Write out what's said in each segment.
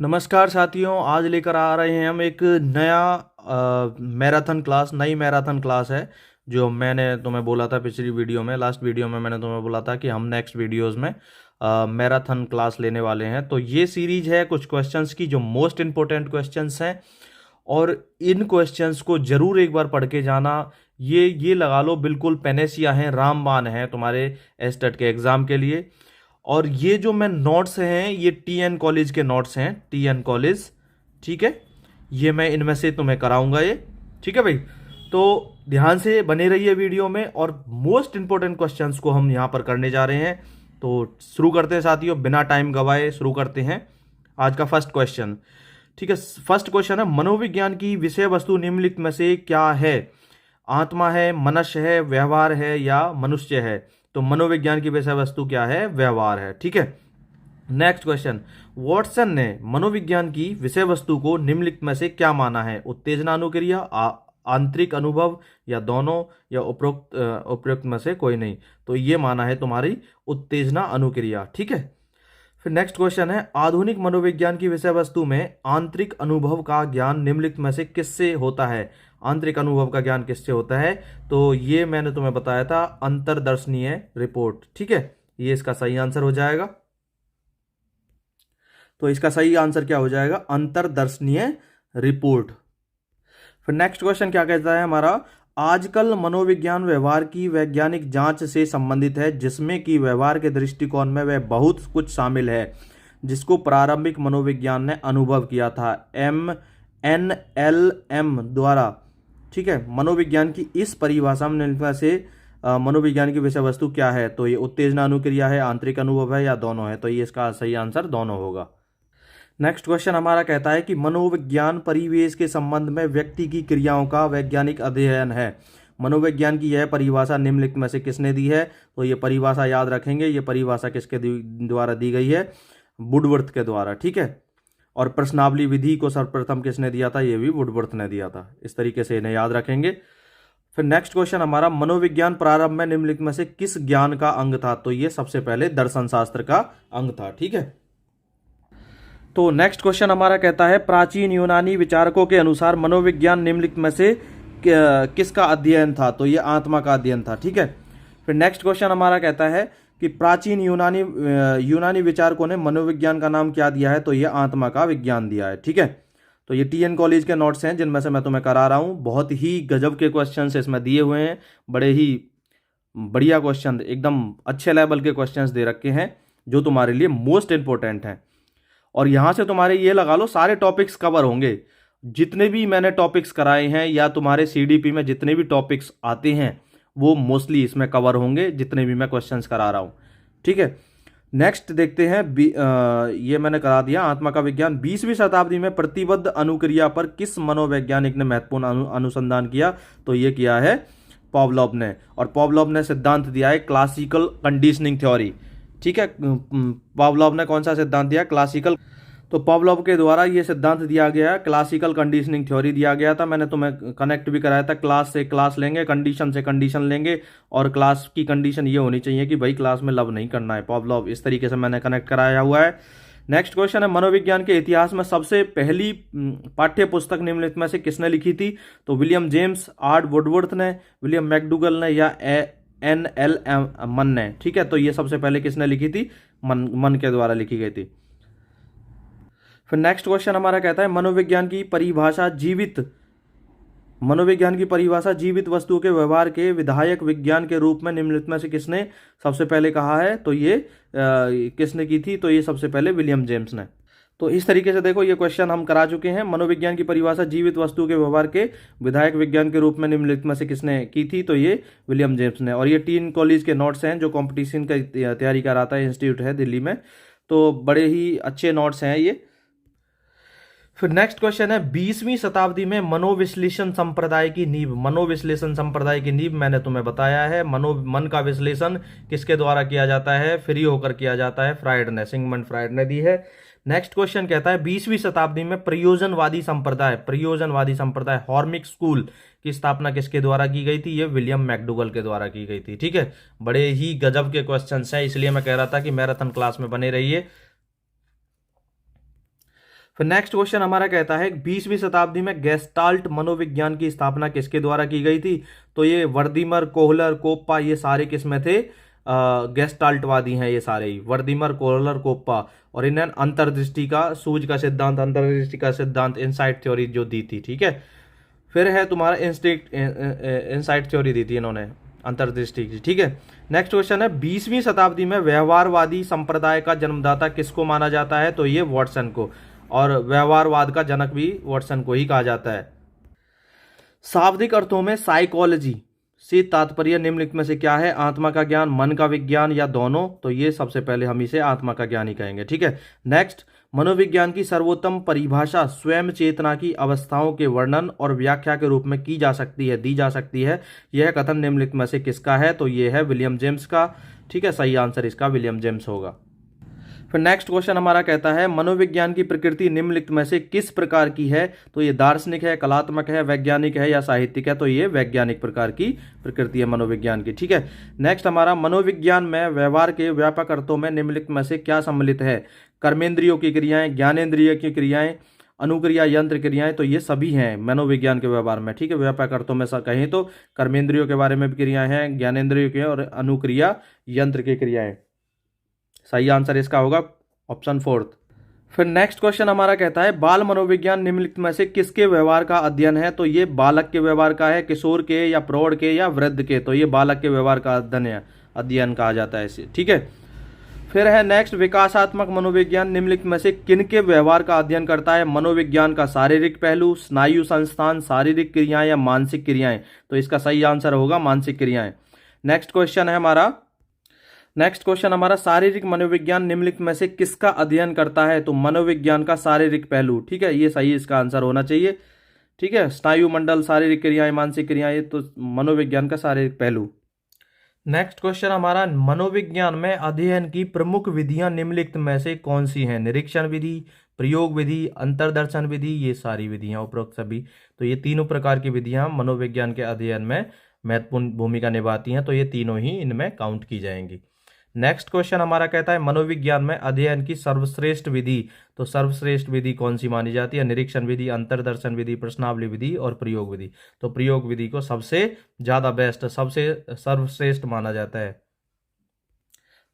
नमस्कार साथियों, आज लेकर आ रहे हैं हम एक नया मैराथन क्लास। नई मैराथन क्लास है जो मैंने तुम्हें बोला था पिछली वीडियो में। लास्ट वीडियो में मैंने तुम्हें बोला था कि हम नेक्स्ट वीडियोस में मैराथन क्लास लेने वाले हैं। तो ये सीरीज है कुछ क्वेश्चंस की जो मोस्ट इंपॉर्टेंट क्वेश्चंस हैं, और इन क्वेश्चंस को जरूर एक बार पढ़ के जाना। ये लगा लो बिल्कुल पेनेसिया है, रामबाण है तुम्हारे एस्टेट के एग्जाम के लिए। और ये जो मैं नोट्स हैं ये टीएन कॉलेज के नोट्स हैं, टीएन कॉलेज, ठीक है। ये मैं इनमें से तुम्हें कराऊंगा ये, ठीक है भाई। तो ध्यान से बने रहिए वीडियो में, और मोस्ट इंपॉर्टेंट क्वेश्चंस को हम यहाँ पर करने जा रहे हैं। तो शुरू करते हैं साथियों, बिना टाइम गवाए शुरू करते हैं आज का फर्स्ट क्वेश्चन, ठीक है। फर्स्ट क्वेश्चन है, मनोविज्ञान की विषय वस्तु निम्नलिखित में से क्या है? आत्मा है, मनुष्य है, व्यवहार है या मनुष्य है? तो मनोविज्ञान की विषय वस्तु क्या है? व्यवहार है, ठीक है। नेक्स्ट क्वेश्चन, वॉटसन ने मनोविज्ञान की विषय वस्तु को निम्नलिखित में से क्या माना है? उत्तेजना अनुक्रिया, आंतरिक अनुभव, या दोनों, या उपरोक्त में से कोई नहीं? तो ये माना है तुम्हारी उत्तेजना अनुक्रिया, ठीक है। फिर नेक्स्ट क्वेश्चन है, आधुनिक मनोविज्ञान की विषय वस्तु में आंतरिक अनुभव का ज्ञान निम्नलिखित में से किससे होता है? आंतरिक अनुभव का ज्ञान किससे होता है? तो ये मैंने तुम्हें बताया था, अंतर्दर्शनीय रिपोर्ट, ठीक है। ये इसका सही आंसर हो जाएगा। तो इसका सही आंसर क्या हो जाएगा? अंतर्दर्शनीय रिपोर्ट। फिर नेक्स्ट क्वेश्चन क्या कहता है हमारा, आजकल मनोविज्ञान व्यवहार की वैज्ञानिक जांच से संबंधित है, जिसमें कि व्यवहार के दृष्टिकोण में वह बहुत कुछ शामिल है जिसको प्रारंभिक मनोविज्ञान ने अनुभव किया था MNLM द्वारा, ठीक है। मनोविज्ञान की इस परिभाषा में निम्नलिखित से मनोविज्ञान की विषय वस्तु क्या है? तो ये उत्तेजना अनुक्रिया है, आंतरिक अनुभव है, या दोनों है? तो ये इसका सही आंसर दोनों होगा। नेक्स्ट क्वेश्चन हमारा कहता है कि मनोविज्ञान परिवेश के संबंध में व्यक्ति की क्रियाओं का वैज्ञानिक अध्ययन है। मनोविज्ञान की यह परिभाषा निम्नलिखित में से किसने दी है? तो ये परिभाषा याद रखेंगे, ये परिभाषा किसके द्वारा दी गई है? वुडवर्थ के द्वारा, ठीक है। और प्रश्नावली विधि को सर्वप्रथम किसने दिया था? ये भी वुडवर्थ ने दिया था। इस तरीके से इन्हें याद रखेंगे। फिर नेक्स्ट क्वेश्चन हमारा, मनोविज्ञान प्रारंभ में निम्नलिखित में से किस ज्ञान का अंग था? तो ये सबसे पहले दर्शन शास्त्र का अंग था, ठीक है। तो नेक्स्ट क्वेश्चन हमारा कहता है, प्राचीन यूनानी विचारकों के अनुसार मनोविज्ञान निम्नलिखित में से किसका अध्ययन था? तो ये आत्मा का अध्ययन था, ठीक है। फिर नेक्स्ट क्वेश्चन हमारा कहता है कि प्राचीन यूनानी विचारकों ने मनोविज्ञान का नाम क्या दिया है? तो ये आत्मा का विज्ञान दिया है, ठीक है। तो ये टीएन कॉलेज के नोट्स हैं जिनमें से मैं तुम्हें करा रहा हूँ। बहुत ही गजब के क्वेश्चन इसमें दिए हुए हैं, बड़े ही बढ़िया क्वेश्चन, एकदम अच्छे लेवल के क्वेश्चन दे रखे हैं जो तुम्हारे लिए मोस्ट इंपॉर्टेंट हैं। और यहाँ से तुम्हारे ये लगा लो सारे टॉपिक्स कवर होंगे, जितने भी मैंने टॉपिक्स कराए हैं, या तुम्हारे सीडीपी में जितने भी टॉपिक्स आते हैं वो मोस्टली इसमें कवर होंगे, जितने भी मैं क्वेश्चंस करा रहा हूँ, ठीक है। नेक्स्ट देखते हैं, ये मैंने करा दिया आत्मा का विज्ञान। 20वीं शताब्दी में प्रतिबद्ध अनुक्रिया पर किस मनोवैज्ञानिक ने महत्वपूर्ण अनुसंधान किया? तो ये किया है पॉवलोव ने। और पॉवलोव ने सिद्धांत दिया है क्लासिकल कंडीशनिंग थ्योरी, ठीक है। पॉवलोव ने कौन सा सिद्धांत दिया? क्लासिकल। तो पॉवलोव के द्वारा ये सिद्धांत दिया गया है, क्लासिकल कंडीशनिंग थ्योरी दिया गया था। मैंने तुम्हें कनेक्ट भी कराया था, क्लास से क्लास लेंगे, कंडीशन से कंडीशन लेंगे, और क्लास की कंडीशन ये होनी चाहिए कि भाई क्लास में लव नहीं करना है। पॉवलोव, इस तरीके से मैंने कनेक्ट कराया हुआ है। नेक्स्ट क्वेश्चन है, मनोविज्ञान के इतिहास में सबसे पहली पाठ्य पुस्तक निम्नलिखित में से किसने लिखी थी? तो विलियम जेम्स, आर्ड वुडवर्थ ने, विलियम मैकडूगल ने, या NL मन ने, ठीक है। तो ये सबसे पहले किसने लिखी थी? मन के द्वारा लिखी गई थी। फिर नेक्स्ट क्वेश्चन हमारा कहता है, मनोविज्ञान की परिभाषा जीवित वस्तुओं के व्यवहार के विधायक विज्ञान के रूप में निम्नलिखित में से किसने सबसे पहले कहा है? तो ये किसने की थी? तो ये सबसे पहले विलियम जेम्स ने। तो इस तरीके से देखो, ये क्वेश्चन हम करा चुके हैं। मनोविज्ञान की परिभाषा जीवित वस्तु के व्यवहार के विधायक विज्ञान के रूप में निम्नलिखित में से किसने की थी? तो ये विलियम जेम्स ने। और ये टीएन कॉलेज के नोट्स हैं जो कंपटीशन की तैयारी कराता है, इंस्टीट्यूट है दिल्ली में। तो बड़े ही अच्छे नोट्स हैं ये। फिर नेक्स्ट क्वेश्चन है, 20वीं शताब्दी में मनोविश्लेषण संप्रदाय की नींव। मनोविश्लेषण संप्रदाय की नींव मैंने तुम्हें बताया है। मन का विश्लेषण किसके द्वारा किया जाता है? फ्री होकर किया जाता है, फ्राइड ने, सिगमंड फ्राइड ने दी है। नेक्स्ट क्वेश्चन कहता है, 20वीं शताब्दी में प्रयोजनवादी संप्रदाय हॉर्मिक स्कूल की स्थापना किसके द्वारा की गई थी? ये विलियम मैकडूगल के द्वारा की गई थी, ठीक है। बड़े ही गजब के क्वेश्चंस हैं, इसलिए मैं कह रहा था कि मैराथन क्लास में बने रहिए। फिर नेक्स्ट क्वेश्चन हमारा कहता है 20वीं शताब्दी में गेस्टाल्ट मनोविज्ञान की स्थापना किसके द्वारा की गई थी? तो ये वर्दीमर, कोहलर, कोप्पा, ये सारे किसमें थे? गेस्टाल्टवादी हैं ये सारे ही, वर्दीमर, कोहलर, कोप्पा। और इन्हें अंतर्दृष्टि का, सूझ का सिद्धांत, अंतर्दृष्टि का सिद्धांत, इनसाइट थ्योरी जो दी थी, ठीक है। फिर है तुम्हारा इनसाइट थ्योरी दी थी इन्होंने, अंतर्दृष्टि की, ठीक है। नेक्स्ट क्वेश्चन है 20वीं शताब्दी में व्यवहारवादी संप्रदाय का जन्मदाता किसको माना जाता है? तो ये वॉटसन को, और व्यवहारवाद का जनक भी वॉटसन को ही कहा जाता है। शाब्दिक अर्थों में साइकोलॉजी से तात्पर्य निम्नलिखित में से क्या है? आत्मा का ज्ञान, मन का विज्ञान, या दोनों? तो ये सबसे पहले हम इसे आत्मा का ज्ञान ही कहेंगे, ठीक है। नेक्स्ट, मनोविज्ञान की सर्वोत्तम परिभाषा स्वयं चेतना की अवस्थाओं के वर्णन और व्याख्या के रूप में की जा सकती है, दी जा सकती है। यह कथन निम्नलिखित में से किसका है? तो ये है विलियम जेम्स का, ठीक है। सही आंसर इसका विलियम जेम्स होगा। फिर नेक्स्ट क्वेश्चन हमारा कहता है मनोविज्ञान की प्रकृति निम्नलिखित में से किस प्रकार की है? तो ये दार्शनिक है, कलात्मक है, वैज्ञानिक है, या साहित्यिक है? तो ये वैज्ञानिक प्रकार की प्रकृति है मनोविज्ञान की, ठीक है। नेक्स्ट हमारा मनोविज्ञान में व्यवहार के व्यापक अर्थों में निम्नलिखित में से क्या सम्मिलित है? कर्मेंद्रियों की क्रियाएं, ज्ञानेंद्रिय की क्रियाएं, अनुक्रिया, यंत्र क्रियाएं, तो ये सभी हैं मनोविज्ञान के व्यवहार में, ठीक है। व्यापक अर्थों में कहें तो कर्मेंद्रियों के बारे में भी क्रियाएं हैं, ज्ञानेंद्रियों की, और अनुक्रिया, यंत्र की क्रियाएं। सही आंसर इसका होगा ऑप्शन 4। फिर नेक्स्ट क्वेश्चन हमारा कहता है बाल मनोविज्ञान निम्नलिखित में से किसके व्यवहार का अध्ययन है? तो ये बालक के व्यवहार का है, किशोर के, या प्रौढ़ के, या वृद्ध के? तो ये बालक के व्यवहार का अध्ययन कहा जाता है इसे, ठीक है। फिर है नेक्स्ट, विकासात्मक मनोविज्ञान निम्नलिखित में से किनके व्यवहार का अध्ययन करता है? मनोविज्ञान का शारीरिक पहलू, स्नायु संस्थान, शारीरिक क्रियाएं, या मानसिक क्रियाएं? तो इसका सही आंसर होगा मानसिक क्रियाएं। नेक्स्ट क्वेश्चन हमारा शारीरिक मनोविज्ञान निम्नलिखित में से किसका अध्ययन करता है? तो मनोविज्ञान का शारीरिक पहलू, ठीक है। ये सही इसका आंसर होना चाहिए, ठीक है। स्नायु मंडल, शारीरिक क्रियाएं, मानसिक क्रियाएं, तो मनोविज्ञान का शारीरिक पहलू। नेक्स्ट क्वेश्चन हमारा मनोविज्ञान में अध्ययन की प्रमुख विधियां निम्नलिखित में से कौन सी हैं? निरीक्षण विधि, प्रयोग विधि, अंतर्दर्शन विधि, ये सारी विधियां उपरोक्त सभी। तो ये तीनों प्रकार की विधियां मनोविज्ञान के अध्ययन में महत्वपूर्ण भूमिका निभाती हैं, तो ये तीनों ही इनमें काउंट की जाएंगी। नेक्स्ट क्वेश्चन हमारा कहता है मनोविज्ञान में अध्ययन की सर्वश्रेष्ठ विधि। तो सर्वश्रेष्ठ विधि कौन सी मानी जाती है? निरीक्षण विधि, अंतर्दर्शन विधि, प्रश्नावली विधि, और प्रयोग विधि। तो प्रयोग विधि को सबसे ज्यादा बेस्ट, सबसे सर्वश्रेष्ठ माना जाता है।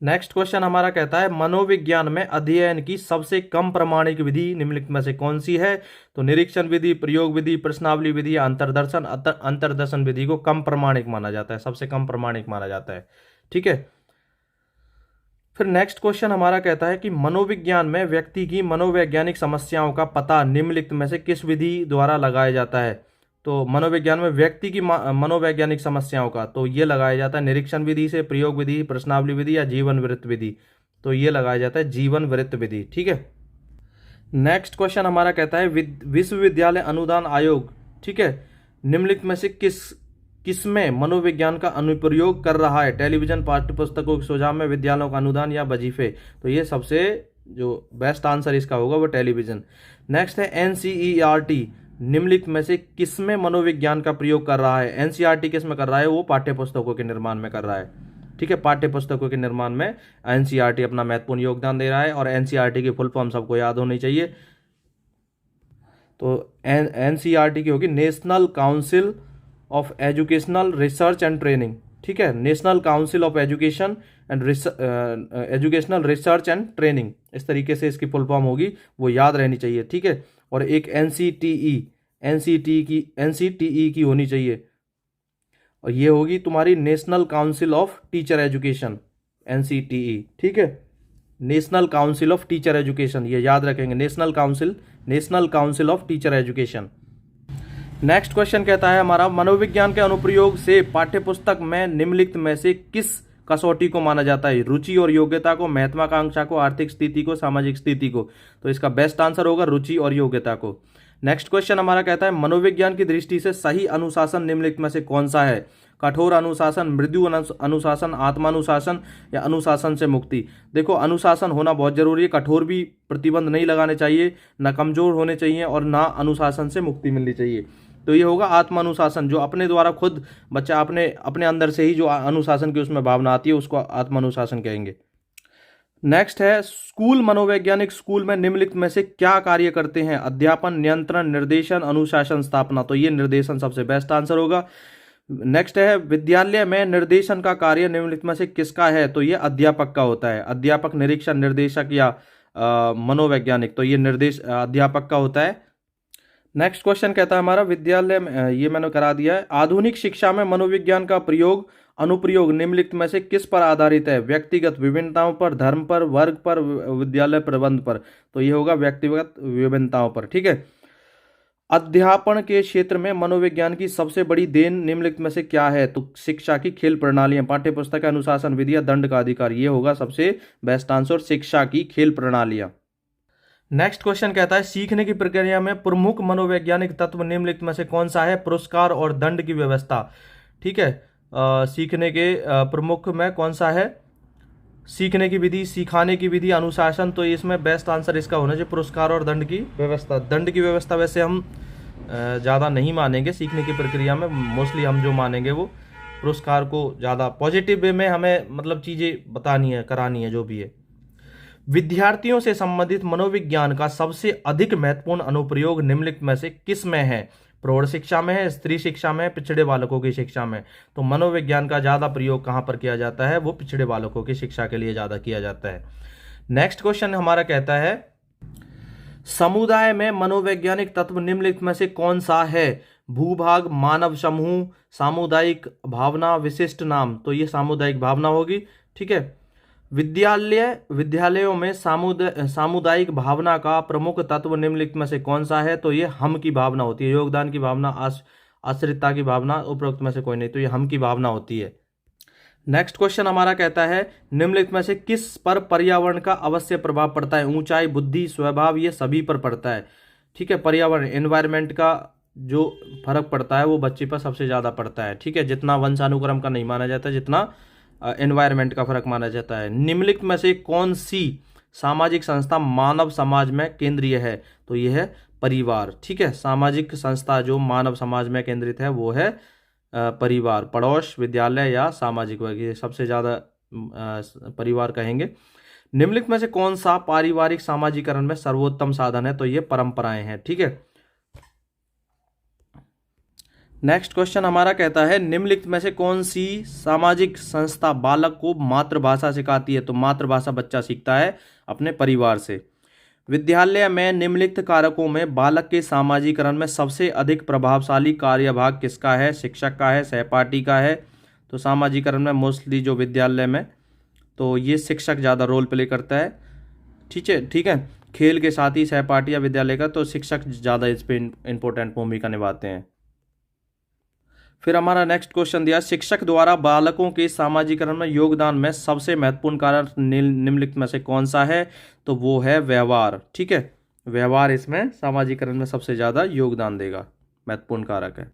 नेक्स्ट क्वेश्चन हमारा कहता है मनोविज्ञान में अध्ययन की सबसे कम प्रमाणिक विधि निम्नलिखित में से कौन सी है? तो निरीक्षण विधि, प्रयोग विधि, प्रश्नावली विधि, या अंतर्दर्शन। अंतर्दर्शन विधि को कम प्रमाणिक माना जाता है, सबसे कम प्रमाणिक माना जाता है, ठीक है। फिर नेक्स्ट क्वेश्चन हमारा कहता है कि मनोविज्ञान में व्यक्ति की मनोवैज्ञानिक समस्याओं का पता निम्नलिखित में से किस विधि द्वारा लगाया जाता है? तो मनोविज्ञान में व्यक्ति की मनोवैज्ञानिक समस्याओं का, तो ये लगाया जाता है निरीक्षण विधि से, प्रयोग विधि, प्रश्नावली विधि, या जीवन वृत्त विधि। तो ये लगाया जाता है जीवन वृत्त विधि, ठीक है। नेक्स्ट क्वेश्चन हमारा कहता है विश्वविद्यालय अनुदान आयोग, ठीक है, निम्नलिखित में से किसमें मनोविज्ञान का अनुप्रयोग कर रहा है? टेलीविजन, पाठ्यपुस्तकों के सुझाव में, विद्यालयों का अनुदान, या वजीफे? तो ये सबसे जो बेस्ट आंसर इसका होगा वो टेलीविजन। नेक्स्ट है एनसीईआरटी निम्नलिखित में से किसमें मनोविज्ञान का प्रयोग कर रहा है? एनसीईआरटी किसमें कर रहा है? वो पाठ्यपुस्तकों के निर्माण में कर रहा है, ठीक है। पाठ्यपुस्तकों के निर्माण में एनसीईआरटी अपना महत्वपूर्ण योगदान दे रहा है, और एनसीईआरटी की फुल फॉर्म सबको याद होनी चाहिए। तो एनसीईआरटी की होगी national council of educational research and training, ठीक है। National council of education and educational research and training, इस तरीके से इसकी फुल फॉर्म होगी, वो याद रहनी चाहिए, ठीक है। और एक एनसीटीई की होनी चाहिए, और ये होगी तुम्हारी national council of teacher education, NCTE, ठीक है। National council of teacher education, ये याद रखेंगे, national council of teacher education. Next question कहता है हमारा मनोविज्ञान के अनुप्रयोग से पाठ्यपुस्तक में निम्नलिखित में से किस कसौटी को माना जाता है? रुचि और योग्यता को, महत्वाकांक्षा को, आर्थिक स्थिति को, सामाजिक स्थिति को? तो इसका बेस्ट आंसर होगा रुचि और योग्यता को। नेक्स्ट क्वेश्चन हमारा कहता है मनोविज्ञान की दृष्टि से सही अनुशासन निम्नलिखित में से कौन सा है? कठोर अनुशासन, मृदु अनुशासन, आत्मानुशासन, या अनुशासन से मुक्ति? देखो अनुशासन होना बहुत जरूरी है, कठोर भी प्रतिबंध नहीं लगाने चाहिए, ना कमजोर होने चाहिए, और ना अनुशासन से मुक्ति मिलनी चाहिए। तो ये होगा आत्मानुशासन, जो अपने द्वारा खुद बच्चा अपने अंदर से ही जो अनुशासन की उसमें भावना आती है उसको आत्मानुशासन कहेंगे। नेक्स्ट है स्कूल मनोवैज्ञानिक स्कूल में निम्नलिखित में से क्या कार्य करते हैं? अध्यापन, नियंत्रण, निर्देशन, अनुशासन, स्थापना। तो ये निर्देशन सबसे बेस्ट आंसर होगा। नेक्स्ट है विद्यालय में निर्देशन का कार्य निम्नलिखित में से किसका है? तो ये अध्यापक का होता है। अध्यापक, निरीक्षण, निर्देशक या मनोवैज्ञानिक, तो ये निर्देश अध्यापक का होता है। नेक्स्ट क्वेश्चन कहता है हमारा विद्यालय में, ये मैंने करा दिया है, आधुनिक शिक्षा में मनोविज्ञान का प्रयोग अनुप्रयोग निम्नलिखित में से किस पर आधारित है? व्यक्तिगत विभिन्नताओं पर, धर्म पर, वर्ग पर, विद्यालय प्रबंध पर। तो ये होगा व्यक्तिगत विभिन्नताओं पर। ठीक है। अध्यापन के क्षेत्र में मनोविज्ञान की सबसे बड़ी देन निम्नलिखित में से क्या है? तो शिक्षा की खेल प्रणालियां, पाठ्य पुस्तक, अनुशासन, विधिया, दंड का अधिकार। ये होगा सबसे बेस्ट आंसर, शिक्षा की खेल प्रणालियां। नेक्स्ट क्वेश्चन कहता है सीखने की प्रक्रिया में प्रमुख मनोवैज्ञानिक तत्व निम्नलिखित में से कौन सा है? पुरस्कार और दंड की व्यवस्था। ठीक है। सीखने के प्रमुख में कौन सा है? सीखने की विधि, सिखाने की विधि, अनुशासन। तो इसमें बेस्ट आंसर इसका होना चाहिए पुरस्कार और दंड की व्यवस्था। दंड की व्यवस्था वैसे हम ज़्यादा नहीं मानेंगे सीखने की प्रक्रिया में, मोस्टली हम जो मानेंगे वो पुरस्कार को ज़्यादा पॉजिटिव वे में हमें मतलब चीज़ें बतानी है, करानी है, जो भी है। विद्यार्थियों से संबंधित मनोविज्ञान का सबसे अधिक महत्वपूर्ण अनुप्रयोग निम्नलिखित में से किस में है? प्रौढ़ शिक्षा में है, स्त्री शिक्षा में है, पिछड़े बालकों की शिक्षा में। तो मनोविज्ञान का ज्यादा प्रयोग कहां पर किया जाता है? वो पिछड़े बालकों की शिक्षा के लिए ज्यादा किया जाता है। नेक्स्ट क्वेश्चन हमारा कहता है समुदाय में मनोवैज्ञानिक तत्व निम्नलिखित में से कौन सा है? भूभाग, मानव समूह, सामुदायिक भावना, विशिष्ट नाम। तो ये सामुदायिक भावना होगी। ठीक है। विद्यालयों में सामुदायिक भावना का प्रमुख तत्व निम्नलिखित में से कौन सा है? तो ये हम की भावना होती है। योगदान की भावना, आश्रितता की भावना, उपरोक्त में से कोई नहीं। तो ये हम की भावना होती है। नेक्स्ट क्वेश्चन हमारा कहता है निम्नलिखित में से किस पर पर्यावरण का अवश्य प्रभाव पड़ता है? ऊंचाई, बुद्धि, स्वभाव, ये सभी पर पड़ता है। ठीक है। पर्यावरण, एनवायरमेंट का जो फर्क पड़ता है वो बच्चे पर सबसे ज्यादा पड़ता है। ठीक है। जितना वंशानुक्रम का नहीं माना जाता, जितना एनवायरमेंट का फर्क माना जाता है। निम्नलिखित में से कौन सी सामाजिक संस्था मानव समाज में केंद्रीय है? तो यह है परिवार। ठीक है। सामाजिक संस्था जो मानव समाज में केंद्रित है वो है परिवार। पड़ोस, विद्यालय या सामाजिक वर्ग, ये सबसे ज्यादा परिवार कहेंगे। निम्नलिखित में से कौन सा पारिवारिक सामाजिकरण में सर्वोत्तम साधन है? तो ये परंपराएं हैं। ठीक है। नेक्स्ट क्वेश्चन हमारा कहता है निम्नलिखित में से कौन सी सामाजिक संस्था बालक को मातृभाषा सिखाती है? तो मातृभाषा बच्चा सीखता है अपने परिवार से। विद्यालय में निम्नलिखित कारकों में बालक के सामाजिकरण में सबसे अधिक प्रभावशाली कार्यभाग किसका है? शिक्षक का है, सहपाठी का है। तो सामाजिकरण में मोस्टली जो विद्यालय में तो ये शिक्षक ज़्यादा रोल प्ले करता है। ठीक है। ठीक है। खेल के साथ ही सहपाठी या विद्यालय का तो शिक्षक ज़्यादा इस पर इंपॉर्टेंट भूमिका निभाते हैं। फिर हमारा नेक्स्ट क्वेश्चन दिया शिक्षक द्वारा बालकों के सामाजिकरण में योगदान में सबसे महत्वपूर्ण कारक निम्नलिखित में से कौन सा है? तो वो है व्यवहार। ठीक है। व्यवहार इसमें सामाजिकरण में सबसे ज्यादा योगदान देगा, महत्वपूर्ण कारक है।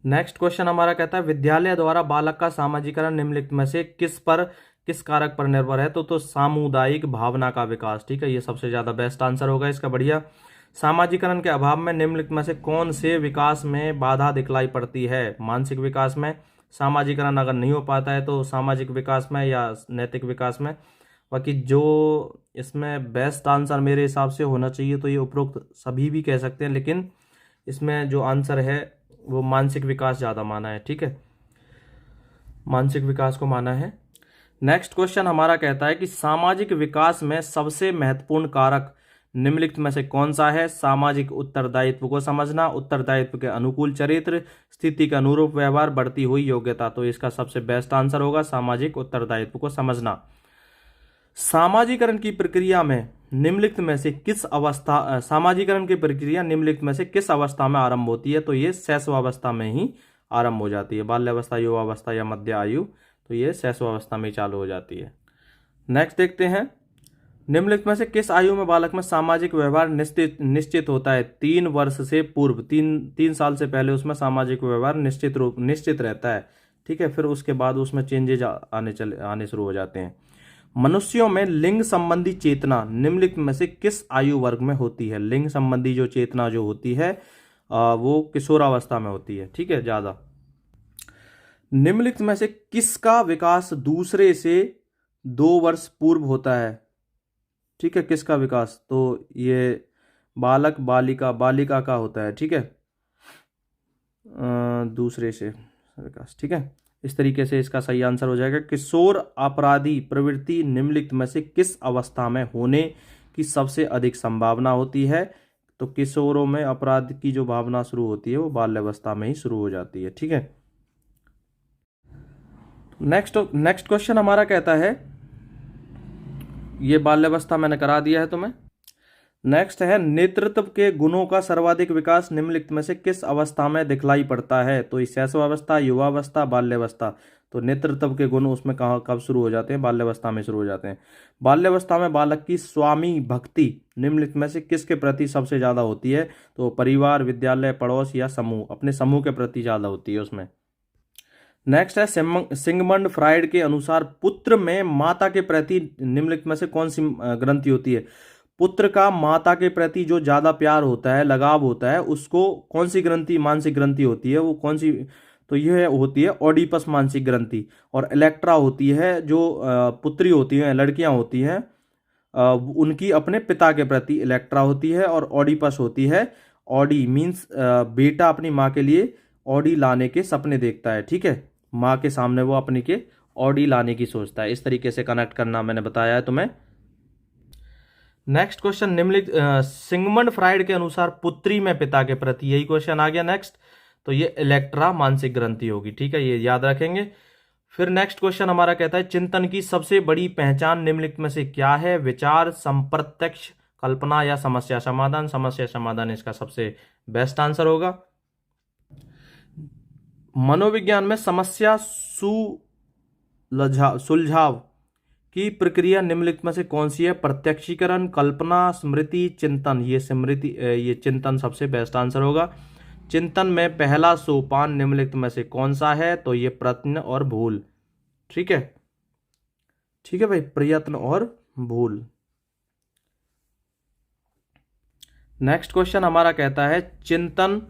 नेक्स्ट क्वेश्चन हमारा कहता है विद्यालय द्वारा बालक का सामाजिकरण निम्नलिखित में से किस कारक पर निर्भर है? तो सामुदायिक भावना का विकास। ठीक है। ये सबसे ज्यादा बेस्ट आंसर होगा इसका। बढ़िया। सामाजिकरण के अभाव में निम्नलिखित में से कौन से विकास में बाधा दिखलाई पड़ती है? मानसिक विकास में। सामाजिकरण अगर नहीं हो पाता है तो सामाजिक विकास में या नैतिक विकास में। बाकी जो इसमें बेस्ट आंसर मेरे हिसाब से होना चाहिए तो ये उपरोक्त सभी भी कह सकते हैं, लेकिन इसमें जो आंसर है वो मानसिक विकास ज़्यादा माना है। ठीक है। मानसिक विकास को माना है। नेक्स्ट क्वेश्चन हमारा कहता है कि सामाजिक विकास में सबसे महत्वपूर्ण कारक निम्नलिखित में से कौन सा है? सामाजिक उत्तरदायित्व को समझना, उत्तरदायित्व के अनुकूल चरित्र, स्थिति के अनुरूप व्यवहार, बढ़ती हुई योग्यता। तो इसका सबसे बेस्ट आंसर होगा सामाजिक उत्तरदायित्व को समझना। सामाजिकरण की प्रक्रिया में निम्नलिखित में से किस अवस्था सामाजिकरण की प्रक्रिया निम्नलिखित में से किस अवस्था में आरंभ होती है? तो ये शैशवावस्था में ही आरंभ हो जाती है। बाल्यावस्था, युवावस्था या मध्य आयु, तो ये शैशवावस्था में चालू हो जाती है। नेक्स्ट देखते हैं निम्नलिखित में से किस आयु में बालक में सामाजिक व्यवहार निश्चित होता है? 3 वर्ष से पूर्व, 3 साल से पहले उसमें सामाजिक व्यवहार निश्चित रहता है। ठीक है। फिर उसके बाद उसमें चेंजेज आने शुरू हो जाते हैं। मनुष्यों में लिंग संबंधी चेतना निम्नलिखित में से किस आयु वर्ग में होती है? लिंग संबंधी जो चेतना जो होती है वो किशोरावस्था में होती है। ठीक है। ज्यादा। निम्नलिखित में से किसका विकास दूसरे से 2 वर्ष पूर्व होता है? ठीक है, किसका विकास, तो ये बालक बालिका, बालिका का होता है, ठीक है, दूसरे से विकास, ठीक है। इस तरीके से इसका सही आंसर हो जाएगा किशोर अपराधी प्रवृत्ति निम्नलिखित में से किस अवस्था में होने की सबसे अधिक संभावना होती है। तो किशोरों में अपराध की जो भावना शुरू होती है वो बाल्यावस्था में ही शुरू हो जाती है, ठीक है। नेक्स्ट क्वेश्चन हमारा कहता है, ये बाल्यावस्था मैंने करा दिया है तुम्हें। नेक्स्ट है नेतृत्व के गुणों का सर्वाधिक विकास निम्नलिखित में से किस अवस्था में दिखलाई पड़ता है। तो शैशवावस्था, युवावस्था, बाल्यावस्था। तो नेतृत्व के गुण उसमें कहाँ कब शुरू हो जाते हैं, बाल्यावस्था में शुरू हो जाते हैं। बाल्यावस्था में बालक की स्वामी भक्ति निम्नलिखित में से किसके प्रति सबसे ज्यादा होती है। तो परिवार, विद्यालय, पड़ोस या समूह, अपने समूह के प्रति ज्यादा होती है उसमें। नेक्स्ट है सिगमंड फ्राइड के अनुसार पुत्र में माता के प्रति निम्नलिखित में से कौन सी ग्रंथि होती है। पुत्र का माता के प्रति जो ज्यादा प्यार होता है, लगाव होता है, उसको कौन सी ग्रंथि, मानसिक ग्रंथि होती है, वो कौन सी। तो यह होती है ओडिपस मानसिक ग्रंथि। और इलेक्ट्रा होती है, जो पुत्री होती हैं, लड़कियां होती हैं, उनकी अपने पिता के प्रति इलेक्ट्रा होती है। और ओडिपस होती है, ऑडी मीन्स बेटा अपनी माँ के लिए ऑडी लाने के सपने देखता है, ठीक है, माँ के सामने वो अपनी के ऑडी लाने की सोचता है। इस तरीके से कनेक्ट करना मैंने बताया है तुम्हें। नेक्स्ट क्वेश्चन निम्नलिखित सिगमंड फ्राइड के अनुसार पुत्री में पिता के प्रति, यही क्वेश्चन आ गया नेक्स्ट। तो ये इलेक्ट्रा मानसिक ग्रंथि होगी, ठीक है, ये याद रखेंगे। फिर नेक्स्ट क्वेश्चन हमारा कहता है चिंतन की सबसे बड़ी पहचान निम्नलिखित में से क्या है। विचार, संप्रत्यक्ष, कल्पना या समस्या समाधान। समस्या समाधान इसका सबसे बेस्ट आंसर होगा। मनोविज्ञान में समस्या सुलझाव की प्रक्रिया निम्नलिखित में से कौन सी है। प्रत्यक्षीकरण, कल्पना, स्मृति, चिंतन। ये चिंतन सबसे बेस्ट आंसर होगा। चिंतन में पहला सोपान निम्नलिखित में से कौन सा है। तो ये प्रयत्न और भूल, ठीक है, ठीक है भाई, प्रयत्न और भूल। नेक्स्ट क्वेश्चन हमारा कहता है चिंतन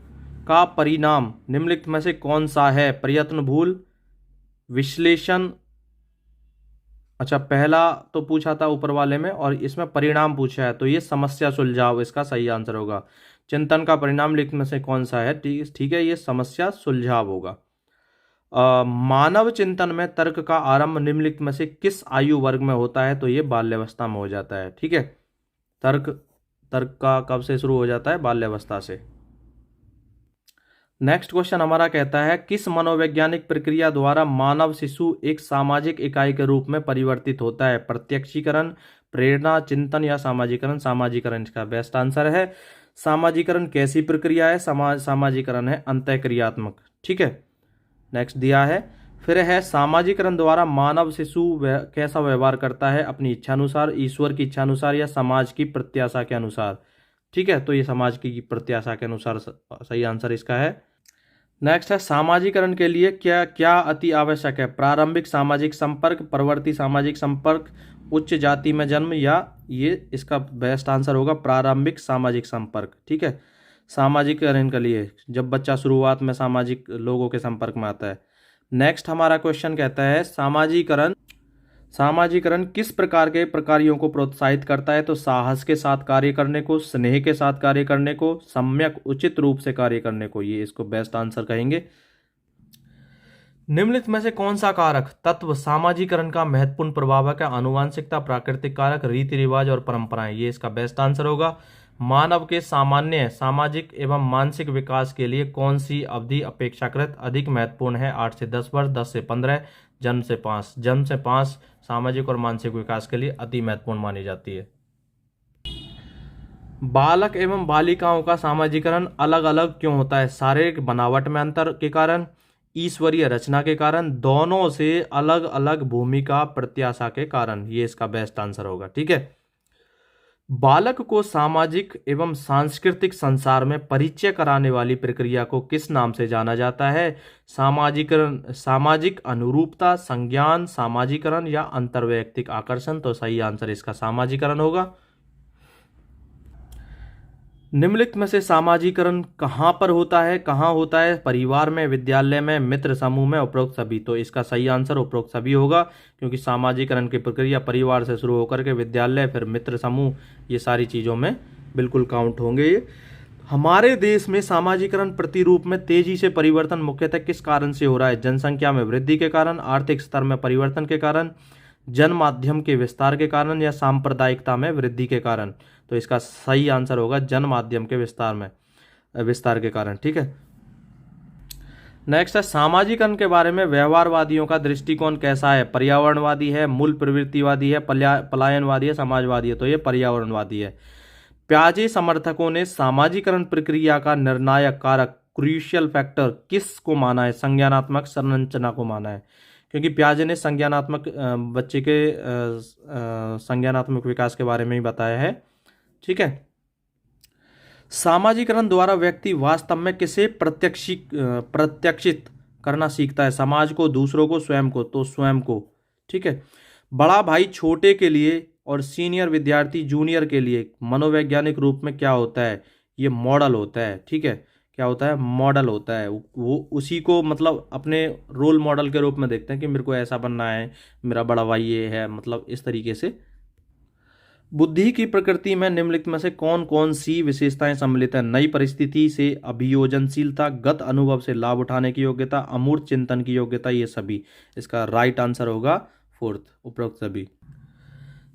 का परिणाम निम्नलिखित में से कौन सा है। प्रयत्न, भूल, विश्लेषण। अच्छा, पहला तो पूछा था ऊपर वाले में और इसमें परिणाम पूछा है, तो ये समस्या सुलझाव इसका सही आंसर होगा। चिंतन का परिणाम लिखने में से कौन सा है, ठीक है, ये समस्या सुलझाव होगा। मानव चिंतन में तर्क का आरंभ निम्नलिखित में से किस आयु वर्ग में होता है। तो ये बाल्यावस्था में हो जाता है, ठीक है। तर्क का कब से शुरू हो जाता है, बाल्यावस्था से। नेक्स्ट क्वेश्चन हमारा कहता है किस मनोवैज्ञानिक प्रक्रिया द्वारा मानव शिशु एक सामाजिक इकाई के रूप में परिवर्तित होता है। प्रत्यक्षीकरण, प्रेरणा, चिंतन या सामाजिकरण। सामाजिकरण इसका बेस्ट आंसर है। सामाजिकरण कैसी प्रक्रिया है, सामाजिकरण है अंतःक्रियात्मक, ठीक है। नेक्स्ट दिया है फिर है सामाजिकरण द्वारा मानव शिशु कैसा व्यवहार करता है, अपनी इच्छानुसार, ईश्वर की इच्छानुसार या समाज की प्रत्याशा के अनुसार, ठीक है। तो ये समाज की प्रत्याशा के अनुसार सही आंसर इसका है। नेक्स्ट है सामाजिकरण के लिए क्या क्या अति आवश्यक है। प्रारंभिक सामाजिक संपर्क, परवर्ती सामाजिक संपर्क, उच्च जाति में जन्म, या ये इसका बेस्ट आंसर होगा प्रारंभिक सामाजिक संपर्क, ठीक है। सामाजिकरण के लिए जब बच्चा शुरुआत में सामाजिक लोगों के संपर्क में आता है। नेक्स्ट हमारा क्वेश्चन कहता है सामाजिकरण किस प्रकार के प्रकारियों को प्रोत्साहित करता है। तो साहस के साथ कार्य करने को, स्नेह के साथ कार्य करने को, सम्यक उचित रूप से कार्य करने को, ये इसको बेस्ट आंसर कहेंगे। निम्नलिखित में से कौन सा कारक तत्व सामाजिकरण का महत्वपूर्ण प्रभाव है। आनुवांशिकता, प्राकृतिक कारक, रीति रिवाज और परंपराएं, ये इसका बेस्ट आंसर होगा। मानव के सामान्य सामाजिक एवं मानसिक विकास के लिए कौन सी अवधि अपेक्षाकृत अधिक महत्वपूर्ण है। 8 से 10 वर्ष, 10 से 15, जन्म से 5। जन्म से 5 सामाजिक और मानसिक विकास के लिए अति महत्वपूर्ण मानी जाती है। बालक एवं बालिकाओं का सामाजिकरण अलग अलग क्यों होता है। शारीरिक बनावट में अंतर के कारण, ईश्वरीय रचना के कारण, दोनों से अलग अलग भूमिका प्रत्याशा के कारण, ये इसका बेस्ट आंसर होगा, ठीक है। बालक को सामाजिक एवं सांस्कृतिक संसार में परिचय कराने वाली प्रक्रिया को किस नाम से जाना जाता है। सामाजिकरण, सामाजिक अनुरूपता, संज्ञान, सामाजिकरण या अंतर्वैयक्तिक आकर्षण। तो सही आंसर इसका सामाजिकरण होगा। निम्नलिखित में से सामाजिकरण कहाँ पर होता है? कहाँ होता है? परिवार में, विद्यालय में, मित्र समूह में, उपरोक्त सभी। तो इसका सही आंसर उपरोक्त सभी होगा, क्योंकि सामाजिकरण की प्रक्रिया परिवार से शुरू होकर के विद्यालय, फिर मित्र समूह, ये सारी चीज़ों में बिल्कुल काउंट होंगे ये। हमारे देश में सामाजिकरण प्रतिरूप में तेजी से परिवर्तन मुख्यतः किस कारण से हो रहा है? जनसंख्या में वृद्धि के कारण, आर्थिक स्तर में परिवर्तन के कारण, जन माध्यम के विस्तार के कारण, या सांप्रदायिकता में वृद्धि के कारण। तो इसका सही आंसर होगा जन माध्यम के विस्तार के कारण। ठीक है, नेक्स्ट है सामाजिकरण के बारे में व्यवहारवादियों का दृष्टिकोण कैसा है? पर्यावरणवादी है, मूल प्रवृत्तिवादी है, पलायनवादी है, समाजवादी है। तो ये पर्यावरणवादी है। प्याजे समर्थकों ने सामाजिकरण प्रक्रिया का निर्णायक कारक क्रूशियल फैक्टर किस को माना है? संज्ञानात्मक संरचना को माना है, क्योंकि प्याजे ने संज्ञानात्मक बच्चे के संज्ञानात्मक विकास के बारे में ही बताया है। ठीक है, सामाजिकरण द्वारा व्यक्ति वास्तव में किसे प्रत्यक्षित करना सीखता है? समाज को, दूसरों को, स्वयं को। तो स्वयं को। ठीक है, बड़ा भाई छोटे के लिए और सीनियर विद्यार्थी जूनियर के लिए मनोवैज्ञानिक रूप में क्या होता है? ये मॉडल होता है। ठीक है, क्या होता है? मॉडल होता है। वो उसी को मतलब अपने रोल मॉडल के रूप में देखते हैं कि मेरे को ऐसा बनना है, मेरा बड़ा भाई ये है, मतलब इस तरीके से। बुद्धि की प्रकृति में निम्नलिखित में से कौन कौन सी विशेषताएं सम्मिलित हैं? नई परिस्थिति से अभियोजनशीलता, गत अनुभव से लाभ उठाने की योग्यता, अमूर्त चिंतन की योग्यता, ये सभी। इसका राइट आंसर होगा फोर्थ, उपरोक्त सभी।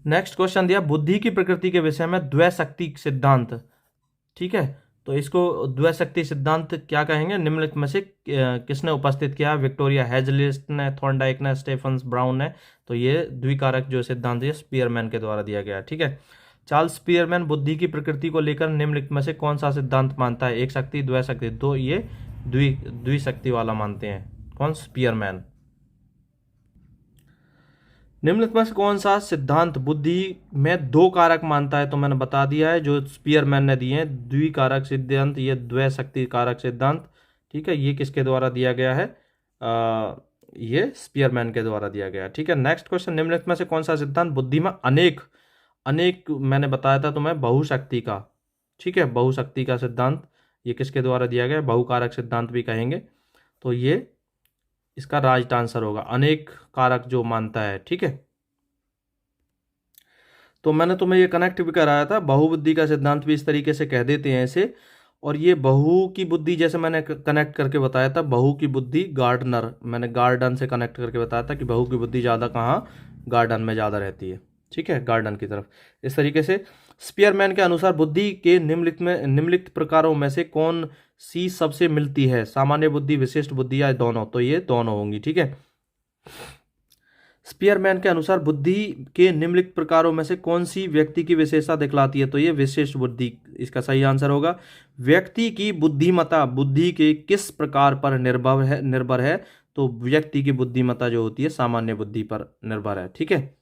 नेक्स्ट क्वेश्चन दिया बुद्धि की प्रकृति के विषय में द्वैशक्ति सिद्धांत। ठीक है, तो इसको द्वैशक्ति सिद्धांत क्या कहेंगे? निम्नलिखित में से किसने उपस्थित किया? विक्टोरिया हेजलिस्ट ने, थॉर्नडाइक ने, स्टेफन ब्राउन ने। तो ये द्विकारक जो सिद्धांत है स्पीयरमैन के द्वारा दिया गया। ठीक है, चार्ल्स स्पीयरमैन बुद्धि की प्रकृति को लेकर निम्नलिखित में से कौन सा सिद्धांत मानता है? एक शक्ति, द्वैशक्ति। तो ये द्विशक्ति वाला मानते हैं। कौन? स्पीयरमैन। निम्नलिखित में से कौन सा सिद्धांत बुद्धि में दो कारक मानता है? तो मैंने बता दिया है, जो स्पीयरमैन ने दिए हैं, द्विकारक सिद्धांत, ये द्वैशक्ति कारक सिद्धांत। ठीक है, ये किसके द्वारा दिया गया है? ये स्पीयरमैन के द्वारा दिया गया। ठीक है, नेक्स्ट क्वेश्चन, निम्नलिखित में से कौन सा सिद्धांत बुद्धि में अनेक मैंने बताया था तुम्हें, बहुशक्ति का। ठीक है, बहुशक्ति का सिद्धांत, ये किसके द्वारा दिया गया? बहुकारक सिद्धांत भी कहेंगे। तो ये इसका राइट आंसर होगा, अनेक कारक जो मानता है। ठीक है, तो मैंने तुम्हें ये कनेक्ट भी कराया था, बहुबुद्धि का सिद्धांत भी इस तरीके से कह देते हैं इसे। और ये बहु की बुद्धि, जैसे मैंने कनेक्ट करके बताया था, बहु की बुद्धि गार्डनर, मैंने गार्डन से कनेक्ट करके बताया था कि बहु की बुद्धि ज़्यादा कहाँ? गार्डन में ज़्यादा रहती है। ठीक है, गार्डन की तरफ। इस तरीके से स्पीयरमैन के अनुसार बुद्धि के निम्नलिखित प्रकारों में से कौन सी सबसे मिलती है? सामान्य बुद्धि, विशिष्ट बुद्धि, या दोनों? तो ये दोनों होंगी। ठीक है, स्पीयरमैन के अनुसार बुद्धि के निम्नलिखित प्रकारों में से कौन सी व्यक्ति की विशेषता दिखलाती है? तो ये विशिष्ट बुद्धि इसका सही आंसर होगा। व्यक्ति की बुद्धिमत्ता बुद्धि के किस प्रकार पर निर्भर है? तो व्यक्ति की बुद्धिमत्ता जो होती है सामान्य बुद्धि पर निर्भर है। ठीक है,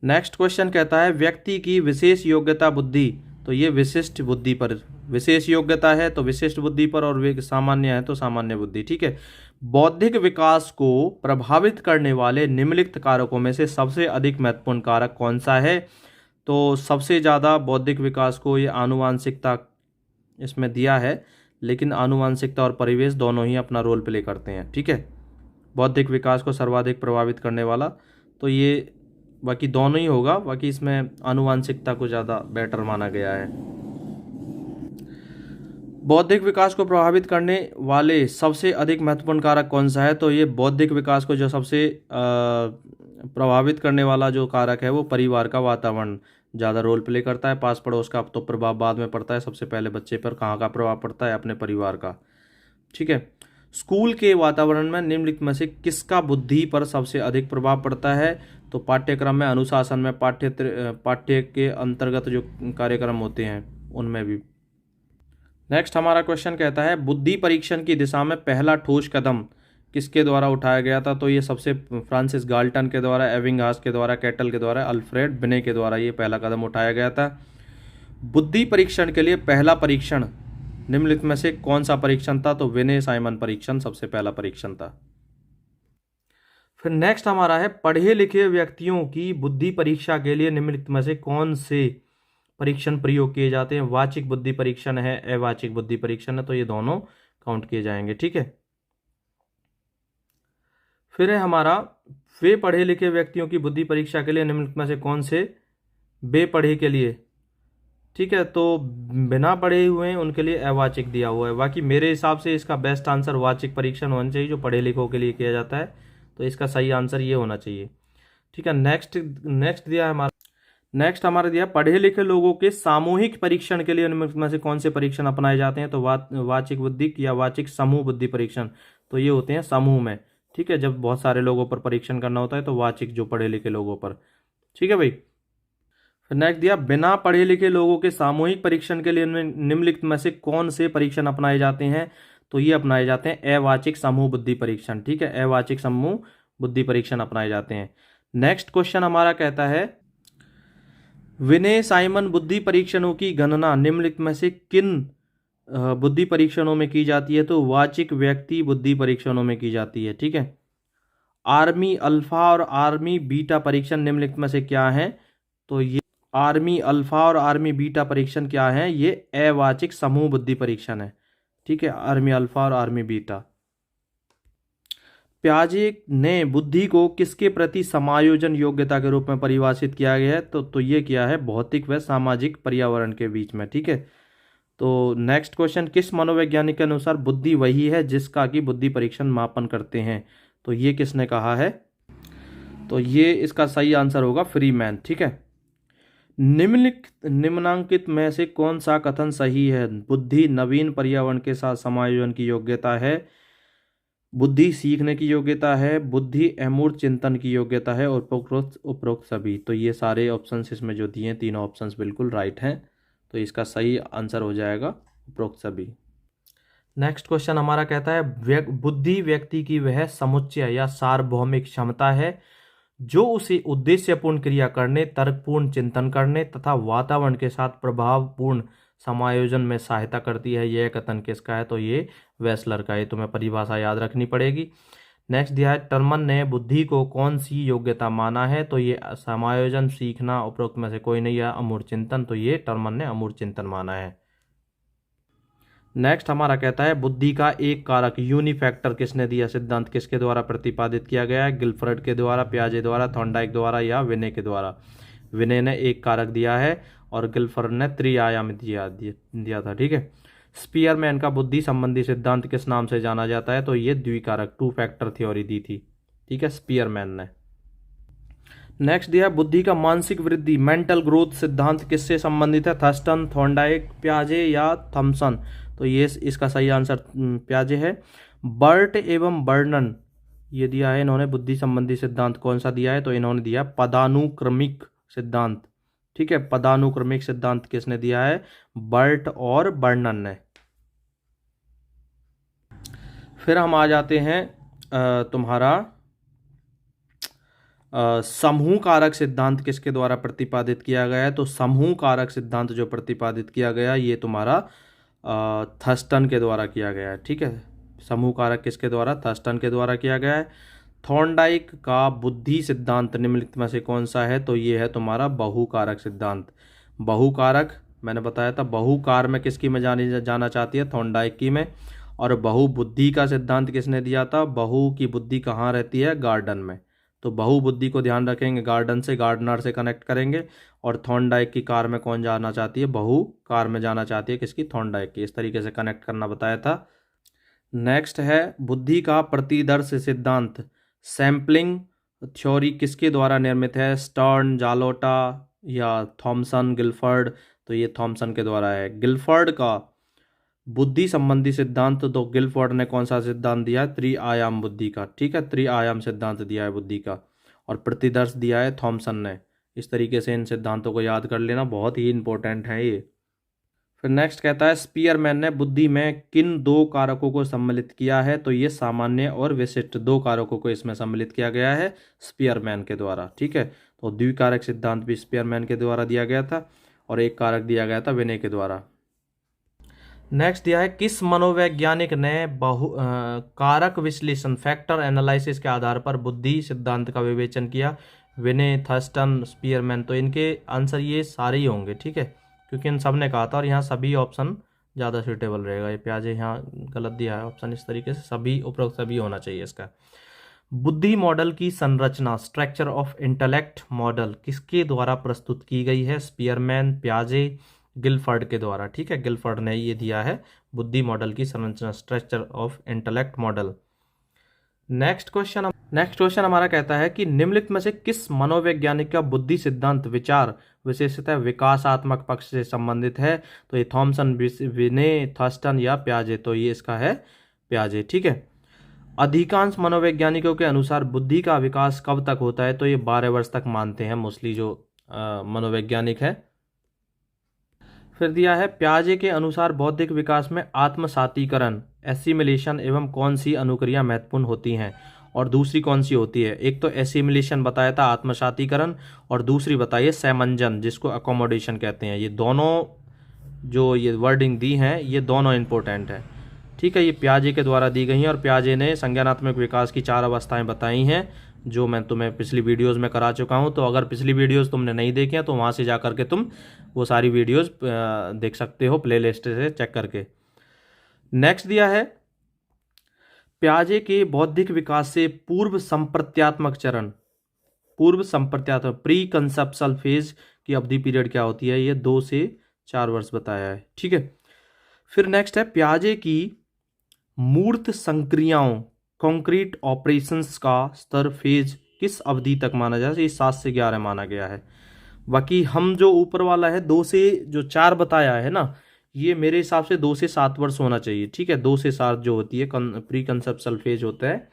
नेक्स्ट क्वेश्चन कहता है व्यक्ति की विशेष योग्यता बुद्धि। तो ये विशिष्ट बुद्धि पर, विशेष योग्यता है तो विशिष्ट बुद्धि पर, और सामान्य है तो सामान्य बुद्धि। ठीक है, बौद्धिक विकास को प्रभावित करने वाले निम्नलिखित कारकों में से सबसे अधिक महत्वपूर्ण कारक कौन सा है? तो सबसे ज़्यादा बौद्धिक विकास को ये आनुवांशिकता इसमें दिया है, लेकिन आनुवांशिकता और परिवेश दोनों ही अपना रोल प्ले करते हैं। ठीक है, बौद्धिक विकास को सर्वाधिक प्रभावित करने वाला तो ये बाकी दोनों ही होगा, बाकी इसमें आनुवांशिकता को ज़्यादा बेटर माना गया है। बौद्धिक विकास को प्रभावित करने वाले सबसे अधिक महत्वपूर्ण कारक कौन सा है? तो ये बौद्धिक विकास को जो सबसे प्रभावित करने वाला जो कारक है वो परिवार का वातावरण ज़्यादा रोल प्ले करता है। पास पड़ोस का तो प्रभाव बाद में पड़ता है, सबसे पहले बच्चे पर कहाँ का प्रभाव पड़ता है? अपने परिवार का। ठीक है, स्कूल के वातावरण में निम्नलिखित में से किसका बुद्धि पर सबसे अधिक प्रभाव पड़ता है? तो पाठ्यक्रम में, अनुशासन में, पाठ्य के अंतर्गत जो कार्यक्रम होते हैं उनमें भी। नेक्स्ट हमारा क्वेश्चन कहता है बुद्धि परीक्षण की दिशा में पहला ठोस कदम किसके द्वारा उठाया गया था? तो ये सबसे फ्रांसिस गाल्टन के द्वारा, एबिंगहास के द्वारा, कैटल के द्वारा, अल्फ्रेड बिने के द्वारा ये पहला कदम उठाया गया था। बुद्धि परीक्षण के लिए पहला परीक्षण निम्नलिखित में से कौन सा परीक्षण था? तो विने साइमन परीक्षण सबसे पहला परीक्षण था। फिर नेक्स्ट हमारा है पढ़े लिखे व्यक्तियों की बुद्धि परीक्षा के लिए निम्नलिखित में से कौन से परीक्षण प्रयोग किए जाते हैं, वाचिक बुद्धि परीक्षण है, अवाचिक बुद्धि परीक्षण है, तो ये दोनों काउंट किए जाएंगे। ठीक है, फिर है हमारा वे पढ़े लिखे व्यक्तियों की बुद्धि परीक्षा के लिए निम्नलिखित में से कौन से बेपढ़े के लिए, ठीक है, तो बिना पढ़े हुए हैं उनके लिए अवाचिक दिया हुआ है। बाकी मेरे हिसाब से इसका बेस्ट आंसर वाचिक परीक्षण होना चाहिए जो पढ़े लिखों के लिए किया जाता है, तो इसका सही आंसर ये होना चाहिए। ठीक है, नेक्स्ट दिया है हमारा, नेक्स्ट हमारा दिया पढ़े लिखे लोगों के सामूहिक परीक्षण के लिए निम्नलिखित में से कौन से परीक्षण अपनाए जाते हैं, तो वाचिक बुद्धि या वाचिक समूह बुद्धि परीक्षण, तो ये होते हैं समूह में। ठीक है, जब बहुत सारे लोगों पर परीक्षण करना होता है तो वाचिक जो पढ़े लिखे लोगों पर। ठीक है भाई, फिर नेक्स्ट दिया बिना पढ़े लिखे लोगों के सामूहिक परीक्षण के लिए निम्नलिखित में से कौन से परीक्षण अपनाए जाते हैं, तो ये अपनाए जाते हैं अवाचिक समूह बुद्धि परीक्षण। ठीक है, अवाचिक समूह बुद्धि परीक्षण अपनाए जाते हैं। नेक्स्ट क्वेश्चन हमारा कहता है विनय साइमन बुद्धि परीक्षणों की गणना निम्नलिखित में से किन बुद्धि परीक्षणों में की जाती है, तो वाचिक व्यक्ति बुद्धि परीक्षणों में की जाती है। ठीक है, आर्मी अल्फा और आर्मी बीटा परीक्षण निम्नलिखित में से क्या है, तो ये आर्मी अल्फा और आर्मी बीटा परीक्षण क्या है, ये अवाचिक समूह बुद्धि परीक्षण है। ठीक है, आर्मी अल्फा और आर्मी बीटा। प्याजे ने बुद्धि को किसके प्रति समायोजन योग्यता के रूप में परिभाषित किया गया है, तो ये किया है भौतिक व सामाजिक पर्यावरण के बीच में। ठीक है, तो नेक्स्ट क्वेश्चन किस मनोवैज्ञानिक के अनुसार बुद्धि वही है जिसका कि बुद्धि परीक्षण मापन करते हैं, तो ये किसने कहा है, तो ये इसका सही आंसर होगा फ्रीमैन। ठीक है, निम्नांकित में से कौन सा कथन सही है, बुद्धि नवीन पर्यावरण के साथ समायोजन की योग्यता है, बुद्धि सीखने की योग्यता है, बुद्धि अमूर्त चिंतन की योग्यता है, और उपरोक्त सभी। तो ये सारे ऑप्शंस इसमें जो दिए हैं, तीनों ऑप्शंस बिल्कुल राइट हैं, तो इसका सही आंसर हो जाएगा उपरोक्त सभी। नेक्स्ट क्वेश्चन हमारा कहता है बुद्धि व्यक्ति की वह समुच्चय या सार्वभौमिक क्षमता है जो उसे उद्देश्यपूर्ण क्रिया करने, तर्कपूर्ण चिंतन करने तथा वातावरण के साथ प्रभावपूर्ण समायोजन में सहायता करती है। यह कथन किसका है, तो ये वेस्लर का है। तुम्हें परिभाषा याद रखनी पड़ेगी। नेक्स्ट दिया है टर्मन ने बुद्धि को कौन सी योग्यता माना है, तो ये समायोजन, सीखना, उपरोक्त में से कोई नहीं है, अमूर्त चिंतन, तो ये टर्मन ने अमूर्त चिंतन माना है। नेक्स्ट हमारा कहता है बुद्धि का एक कारक यूनिफैक्टर किसने दिया, सिद्धांत किसके द्वारा प्रतिपादित किया गया है, गिलफ्रेड के द्वारा, पियाजे द्वारा, थॉर्नडाइक द्वारा या विनय के द्वारा। विनय ने एक कारक दिया है और गिलफ्रेड ने त्रिआयामी दिया था। ठीक है, स्पीयरमैन का बुद्धि संबंधी सिद्धांत किस नाम से जाना जाता है, तो ये द्विकारक टू फैक्टर थ्योरी दी थी। ठीक है, स्पीयरमैन ने। नेक्स्ट दिया बुद्धि का मानसिक वृद्धि मेंटल ग्रोथ सिद्धांत किससे संबंधित है, थर्स्टन, थॉर्नडाइक, पियाजे या थॉमसन, तो ये इसका सही आंसर पियाजे है। बर्ट एवं बर्नन ये दिया है इन्होंने बुद्धि संबंधी सिद्धांत कौन सा दिया है, तो इन्होंने दिया पदानुक्रमिक सिद्धांत। ठीक है, पदानुक्रमिक सिद्धांत किसने दिया है, बर्ट और बर्नन ने। फिर हम आ जाते हैं तुम्हारा समूह कारक सिद्धांत किसके द्वारा प्रतिपादित किया गया है, तो समूह कारक सिद्धांत जो प्रतिपादित किया गया ये तुम्हारा थर्स्टन के द्वारा किया गया है। ठीक है, समूह कारक किसके द्वारा, थर्स्टन के द्वारा किया गया है। थॉर्नडाइक का बुद्धि सिद्धांत निम्नलिखित में से कौन सा है, तो ये है तुम्हारा बहुकारक सिद्धांत। बहुकारक मैंने बताया था, बहुकार में किसकी में जाना चाहती है, थॉर्नडाइक की में। और बहुबुद्धि का सिद्धांत किसने दिया था, बहु की बुद्धि कहाँ रहती है, गार्डन में। तो बहुबुद्धि को ध्यान रखेंगे, गार्डन से, गार्डनर से कनेक्ट करेंगे। और थॉर्नडाइक की कार में कौन जाना चाहती है, बहु कार में जाना चाहती है किसकी, थॉर्नडाइक की। इस तरीके से कनेक्ट करना बताया था। नेक्स्ट है बुद्धि का प्रतिदर्श सिद्धांत सैम्पलिंग थ्योरी किसके द्वारा निर्मित है, स्टर्न, जालोटा या थॉमसन, गिलफर्ड, तो ये थॉमसन के द्वारा है। गिलफर्ड का बुद्धि संबंधी सिद्धांत, तो गिलफोर्ड ने कौन सा सिद्धांत दिया है, त्रिआयाम बुद्धि का। ठीक है, त्रिआयाम सिद्धांत दिया है बुद्धि का। और प्रतिदर्श दिया है थॉमसन ने। इस तरीके से इन सिद्धांतों को याद कर लेना, बहुत ही इंपॉर्टेंट है ये। फिर नेक्स्ट कहता है स्पीयरमैन ने बुद्धि में किन दो कारकों को सम्मिलित किया है, तो ये सामान्य और विशिष्ट दो कारकों को इसमें सम्मिलित किया गया है स्पीयरमैन के द्वारा। ठीक है, तो द्विकारक सिद्धांत भी स्पीयरमैन के द्वारा दिया गया था और एक कारक दिया गया था विनय के द्वारा। नेक्स्ट दिया है किस मनोवैज्ञानिक ने कारक विश्लेषण फैक्टर एनालिसिस के आधार पर बुद्धि सिद्धांत का विवेचन किया, विनय, थर्स्टन, स्पीयरमैन, तो इनके आंसर ये सारे ही होंगे। ठीक है, क्योंकि इन सब ने कहा था, और यहाँ सभी ऑप्शन ज़्यादा सूटेबल रहेगा। ये प्याजे यहाँ गलत दिया है ऑप्शन, इस तरीके से सभी, उपरोक्त सभी होना चाहिए इसका। बुद्धि मॉडल की संरचना, स्ट्रक्चर ऑफ इंटेलेक्ट मॉडल किसके द्वारा प्रस्तुत की गई है? स्पीयरमैन, प्याजे, गिलफर्ड के द्वारा। ठीक है, गिलफर्ड ने ये दिया है बुद्धि मॉडल की संरचना, structure of intellect model. Next question हमारा कहता है कि निम्नलिखित में से किस मनोवैज्ञानिक का बुद्धि सिद्धांत विचार विशेषतः विकासात्मक पक्ष से संबंधित है? तो ये थॉमसन, विने, थर्स्टन या प्याजे। तो ये इसका है प्याजे। ठीक है, अधिकांश मनोवैज्ञानिकों के अनुसार बुद्धि का विकास कब तक होता है? तो ये 12 वर्ष तक मानते हैं मोस्टली जो मनोवैज्ञानिक है। फिर दिया है प्याजे के अनुसार बौद्धिक विकास में आत्मसातीकरण, एसिमिलेशन एवं कौन सी अनुक्रिया महत्वपूर्ण होती हैं, और दूसरी कौन सी होती है? एक तो एसिमिलेशन बताया था, आत्मसातीकरण, और दूसरी बताइए समंजन, जिसको अकोमोडेशन कहते हैं। ये दोनों जो ये वर्डिंग दी हैं, ये दोनों इंपॉर्टेंट है। ठीक है, ये प्याजे के द्वारा दी गई हैं, और प्याजे ने संज्ञानात्मक विकास की 4 अवस्थाएं बताई हैं, जो मैं तुम्हें पिछली वीडियोस में करा चुका हूं। तो अगर पिछली वीडियोस तुमने नहीं देखी हैं तो वहां से जा करके तुम वो सारी वीडियोस देख सकते हो, प्लेलिस्ट से चेक करके। नेक्स्ट दिया है प्याजे के बौद्धिक विकास से पूर्व संप्रत्यात्मक चरण, प्री कंसेप्शुअल फेज की अवधि पीरियड क्या होती है? ये 2 से 4 वर्ष बताया है। ठीक है, फिर नेक्स्ट है प्याजे की मूर्त संक्रियाओं, कॉन्क्रीट ऑपरेशंस का स्तर फेज किस अवधि तक माना जाए? ये 7 से 11 माना गया है। बाकी हम जो ऊपर वाला है 2 से जो 4 बताया है ना, ये मेरे हिसाब से 2 से 7 वर्ष होना चाहिए। ठीक है, 2 से 7 जो होती है प्री कंसेप्शुअल फेज होता है,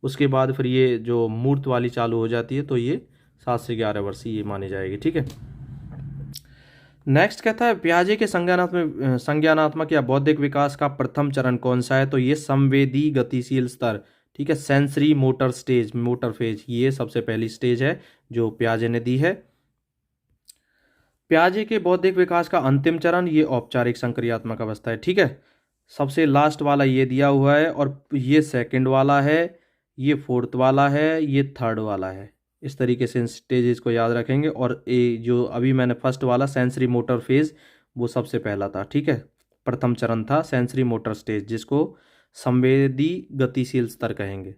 उसके बाद फिर ये जो मूर्त वाली चालू हो जाती है, तो ये 7 से 11 वर्ष ये मानी जाएगी। ठीक है, नेक्स्ट कहता है प्याजे के संज्ञानात्मक या बौद्धिक विकास का प्रथम चरण कौन सा है? तो ये संवेदी गतिशील स्तर। ठीक है, sensory motor stage, motor phase, ये सबसे पहली स्टेज है जो प्याजे ने दी है। प्याजे के बौद्धिक विकास का अंतिम चरण ये औपचारिक संक्रियात्मक अवस्था है। ठीक है, सबसे लास्ट वाला ये दिया हुआ है, और ये सेकंड वाला है, ये फोर्थ वाला है, ये थर्ड वाला है। इस तरीके से इन स्टेजेस को याद रखेंगे। और ये जो अभी मैंने फर्स्ट वाला सेंसरी मोटर फेज, वो सबसे पहला था। ठीक है, प्रथम चरण था सेंसरी मोटर स्टेज, जिसको संवेदी गतिशील स्तर कहेंगे।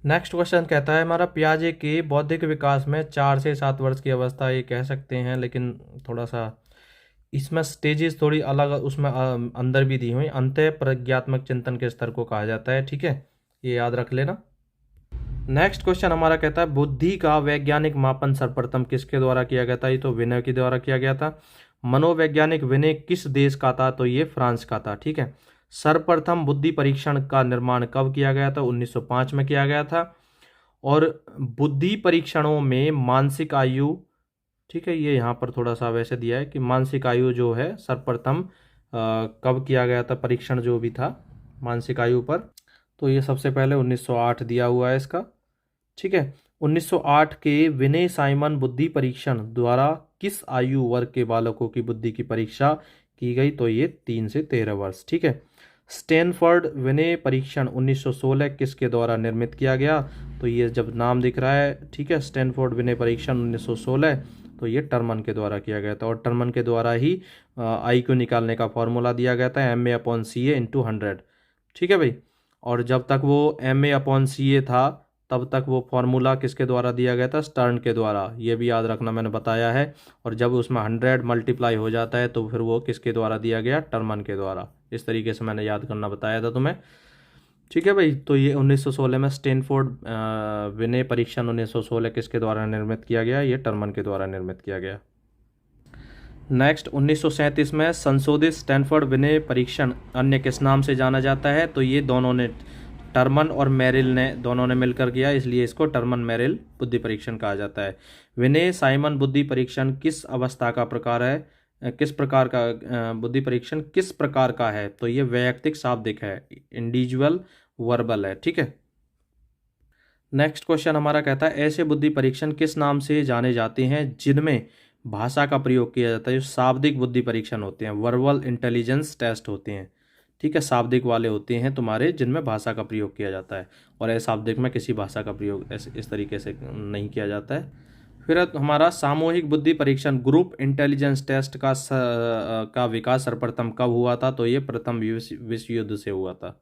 नेक्स्ट क्वेश्चन कहता है हमारा प्याजे के बौद्धिक विकास में 4 से 7 वर्ष की अवस्था ये कह सकते हैं, लेकिन थोड़ा सा इसमें स्टेजेस थोड़ी अलग उसमें अंदर भी दी हुई। अंतः प्रज्ञात्मक चिंतन के स्तर को कहा जाता है। ठीक है, ये याद रख लेना। नेक्स्ट क्वेश्चन हमारा कहता है बुद्धि का वैज्ञानिक मापन सर्वप्रथम किसके द्वारा किया गया था? ये तो विनय के द्वारा किया गया था। मनोवैज्ञानिक विनय किस देश का था? तो ये फ्रांस का था। ठीक है, सर्वप्रथम बुद्धि परीक्षण का निर्माण कब किया गया था? 1905 में किया गया था। और बुद्धि परीक्षणों में मानसिक आयु, ठीक है, ये यहाँ पर थोड़ा सा वैसे दिया है कि मानसिक आयु जो है सर्वप्रथम कब किया गया था परीक्षण जो भी था मानसिक आयु पर? तो ये सबसे पहले 1908 दिया हुआ है इसका। ठीक है, 1908 के विनय साइमन बुद्धि परीक्षण द्वारा किस आयु वर्ग के बालकों की बुद्धि की परीक्षा की गई? तो ये 3 से 13 वर्ष। ठीक है, स्टैनफोर्ड विनय परीक्षण 1916 किसके द्वारा निर्मित किया गया? तो ये जब नाम दिख रहा है, ठीक है, स्टैनफोर्ड विनय परीक्षण 1916, तो ये टर्मन के द्वारा किया गया था। और टर्मन के द्वारा ही IQ निकालने का फॉर्मूला दिया गया था, MA/CA/100। ठीक है भाई, और जब तक वो MA/CA था तब तक वो फॉर्मूला किसके द्वारा दिया गया था? स्टर्न के द्वारा। ये भी याद रखना, मैंने बताया है। और जब उसमें 100 मल्टीप्लाई हो जाता है तो फिर वो किसके द्वारा दिया गया? टर्मन के द्वारा। इस तरीके से मैंने याद करना बताया था तुम्हें। ठीक है भाई, तो ये 1916 में स्टैनफोर्ड विनय परीक्षण 1916 किसके द्वारा निर्मित किया गया? ये टर्मन के द्वारा निर्मित किया गया। नेक्स्ट 1937 में संशोधित स्टैनफोर्ड विनय परीक्षण अन्य किस नाम से जाना जाता है? तो ये दोनों ने, टर्मन और मेरिल ने, दोनों ने मिलकर किया, इसलिए इसको टर्मन मेरिल बुद्धि परीक्षण कहा जाता है। विनय साइमन बुद्धि परीक्षण किस अवस्था का प्रकार है? किस प्रकार का बुद्धि परीक्षण किस प्रकार का है? तो ये वैयक्तिक शाब्दिक है, इंडिविजुअल वर्बल है। ठीक है, नेक्स्ट क्वेश्चन हमारा कहता है ऐसे बुद्धि परीक्षण किस नाम से जाने जाते हैं जिनमें भाषा का प्रयोग किया जाता है? जो शाब्दिक बुद्धि परीक्षण होते हैं, वर्बल इंटेलिजेंस टेस्ट होते हैं। ठीक है, शाब्दिक वाले होते हैं तुम्हारे जिनमें भाषा का प्रयोग किया जाता है, और अशाब्दिक में किसी भाषा का प्रयोग इस तरीके से नहीं किया जाता है। फिर हमारा सामूहिक बुद्धि परीक्षण ग्रुप इंटेलिजेंस टेस्ट का विकास सर्वप्रथम कब हुआ था? तो ये प्रथम विश्व युद्ध से हुआ था।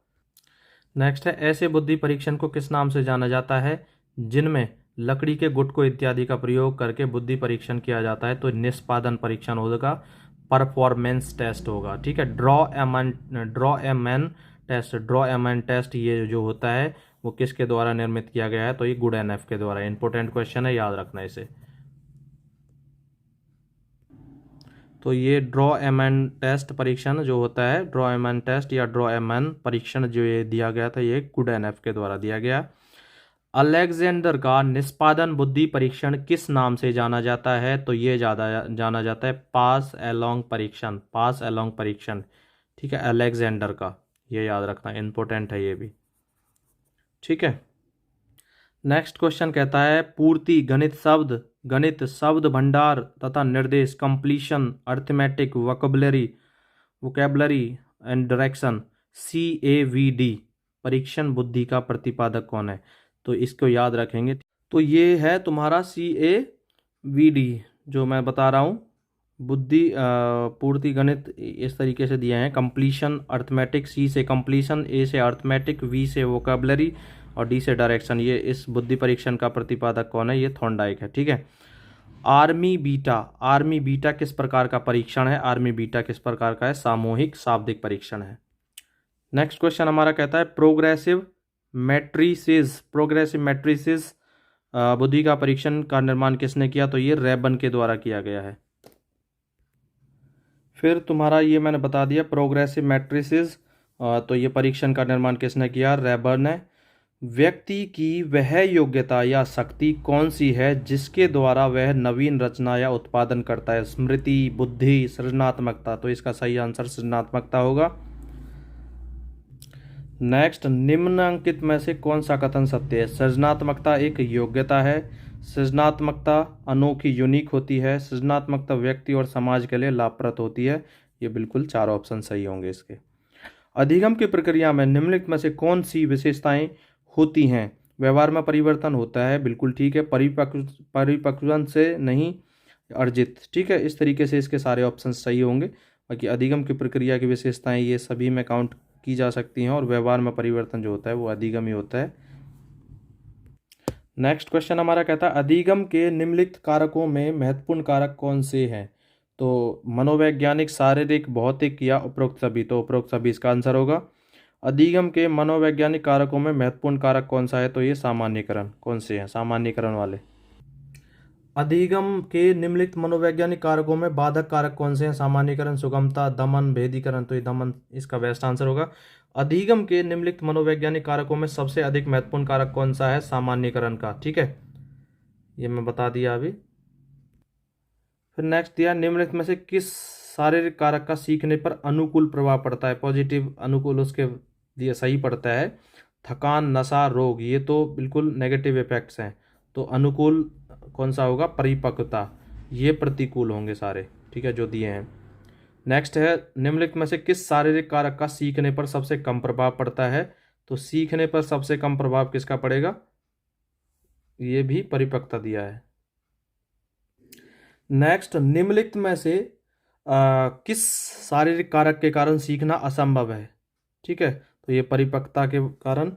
नेक्स्ट है, ऐसे बुद्धि परीक्षण को किस नाम से जाना जाता है जिनमें लकड़ी के गुटकों इत्यादि का प्रयोग करके बुद्धि परीक्षण किया जाता है? तो निष्पादन परीक्षण होगा, परफॉर्मेंस टेस्ट होगा। ठीक है, ड्रॉ ए मैन टेस्ट ये जो होता है वो किसके द्वारा निर्मित किया गया है? तो ये गुडेनफ के द्वारा। इंपॉर्टेंट क्वेश्चन है, याद रखना इसे। तो ये ड्रॉ ए मैन टेस्ट परीक्षण जो होता है, ड्रॉ ए मैन टेस्ट या ड्रॉ ए मैन परीक्षण जो ये दिया गया था, ये गुडेनफ के द्वारा दिया गया। अलेक्जेंडर का निष्पादन बुद्धि परीक्षण किस नाम से जाना जाता है? तो ये जाना जाता है पास एलोंग परीक्षण, पास एलोंग परीक्षण। ठीक है, अलेक्जेंडर का, ये याद रखना, इंपॉर्टेंट है ये भी। ठीक है, नेक्स्ट क्वेश्चन कहता है पूर्ति गणित शब्द भंडार तथा निर्देश, completion, arithmetic, vocabulary and direction, CAVD परीक्षण बुद्धि का प्रतिपादक कौन है? तो इसको याद रखेंगे। तो ये है तुम्हारा CAVD जो मैं बता रहा हूँ। बुद्धि पूर्ति गणित इस तरीके से दिए हैं, कंप्लीशन, अर्थमेटिक, C से कंप्लीशन, A से अर्थमेटिक, V से वोकेबलरी और D से डायरेक्शन। ये इस बुद्धि परीक्षण का प्रतिपादक कौन है? ये थॉर्नडाइक है। ठीक है, आर्मी बीटा किस प्रकार का परीक्षण है? आर्मी बीटा किस प्रकार का है? सामूहिक शाब्दिक परीक्षण है। नेक्स्ट क्वेश्चन हमारा कहता है प्रोग्रेसिव मैट्रिसेस बुद्धि का परीक्षण का निर्माण किसने किया? तो ये रेबन के द्वारा किया गया है। फिर तुम्हारा ये मैंने बता दिया प्रोग्रेसिव मैट्रिसेस, तो ये परीक्षण का निर्माण किसने किया? रेबन ने। व्यक्ति की वह योग्यता या शक्ति कौन सी है जिसके द्वारा वह नवीन रचना या उत्पादन करता है? स्मृति, बुद्धि, सृजनात्मकता। तो इसका सही आंसर सृजनात्मकता होगा। नेक्स्ट, निम्नलिखित में से कौन सा कथन सत्य है? सृजनात्मकता एक योग्यता है, सृजनात्मकता अनोखी यूनिक होती है, सृजनात्मकता व्यक्ति और समाज के लिए लाभप्रद होती है। ये बिल्कुल चार ऑप्शन सही होंगे इसके। अधिगम की प्रक्रिया में निम्नलिखित में से कौन सी विशेषताएं होती हैं? व्यवहार में परिवर्तन होता है, बिल्कुल ठीक है, परिपक्वन से नहीं अर्जित। ठीक है, इस तरीके से इसके सारे ऑप्शन सही होंगे। बाकी अधिगम की प्रक्रिया की विशेषताएं ये सभी में काउंट की जा सकती हैं और व्यवहार में परिवर्तन जो होता है वो अधिगम ही होता है। नेक्स्ट क्वेश्चन हमारा कहता है अधिगम के निम्नलिखित कारकों में महत्वपूर्ण कारक कौन से हैं? तो मनोवैज्ञानिक, शारीरिक, भौतिक या उपरोक्त सभी। तो उपरोक्त सभी इसका आंसर होगा। अधिगम के मनोवैज्ञानिक कारकों में महत्वपूर्ण कारक कौन सा है? तो ये सामान्यीकरण। कौन से हैं सामान्यीकरण वाले? अधिगम के निम्नलिखित मनोवैज्ञानिक कारकों में बाधक कारक कौन से हैं? सामान्यीकरण, सुगमता, दमन, भेदीकरण। तो ये दमन इसका बेस्ट आंसर होगा। अधिगम के निम्नलिखित मनोवैज्ञानिक कारकों में सबसे अधिक महत्वपूर्ण कारक कौन सा है? सामान्यीकरण का। ठीक है, ये मैं बता दिया अभी। फिर नेक्स्ट दिया निम्नलिखित में से किस शारीरिक कारक का सीखने पर अनुकूल प्रभाव पड़ता है? पॉजिटिव, अनुकूल उसके लिए सही पड़ता है। थकान, नशा, रोग, ये तो बिल्कुल नेगेटिव इफेक्ट्स हैं। तो अनुकूल कौन सा होगा? परिपक्वता। ये प्रतिकूल होंगे सारे। ठीक है, जो दिए हैं। नेक्स्ट है निम्नलिखित में से किस शारीरिक कारक का सीखने पर सबसे कम प्रभाव पड़ता है? तो सीखने पर सबसे कम प्रभाव किसका पड़ेगा? ये भी परिपक्वता दिया है। नेक्स्ट, निम्नलिखित में से किस शारीरिक कारक के कारण सीखना असंभव है? ठीक है, तो ये परिपक्वता के कारण।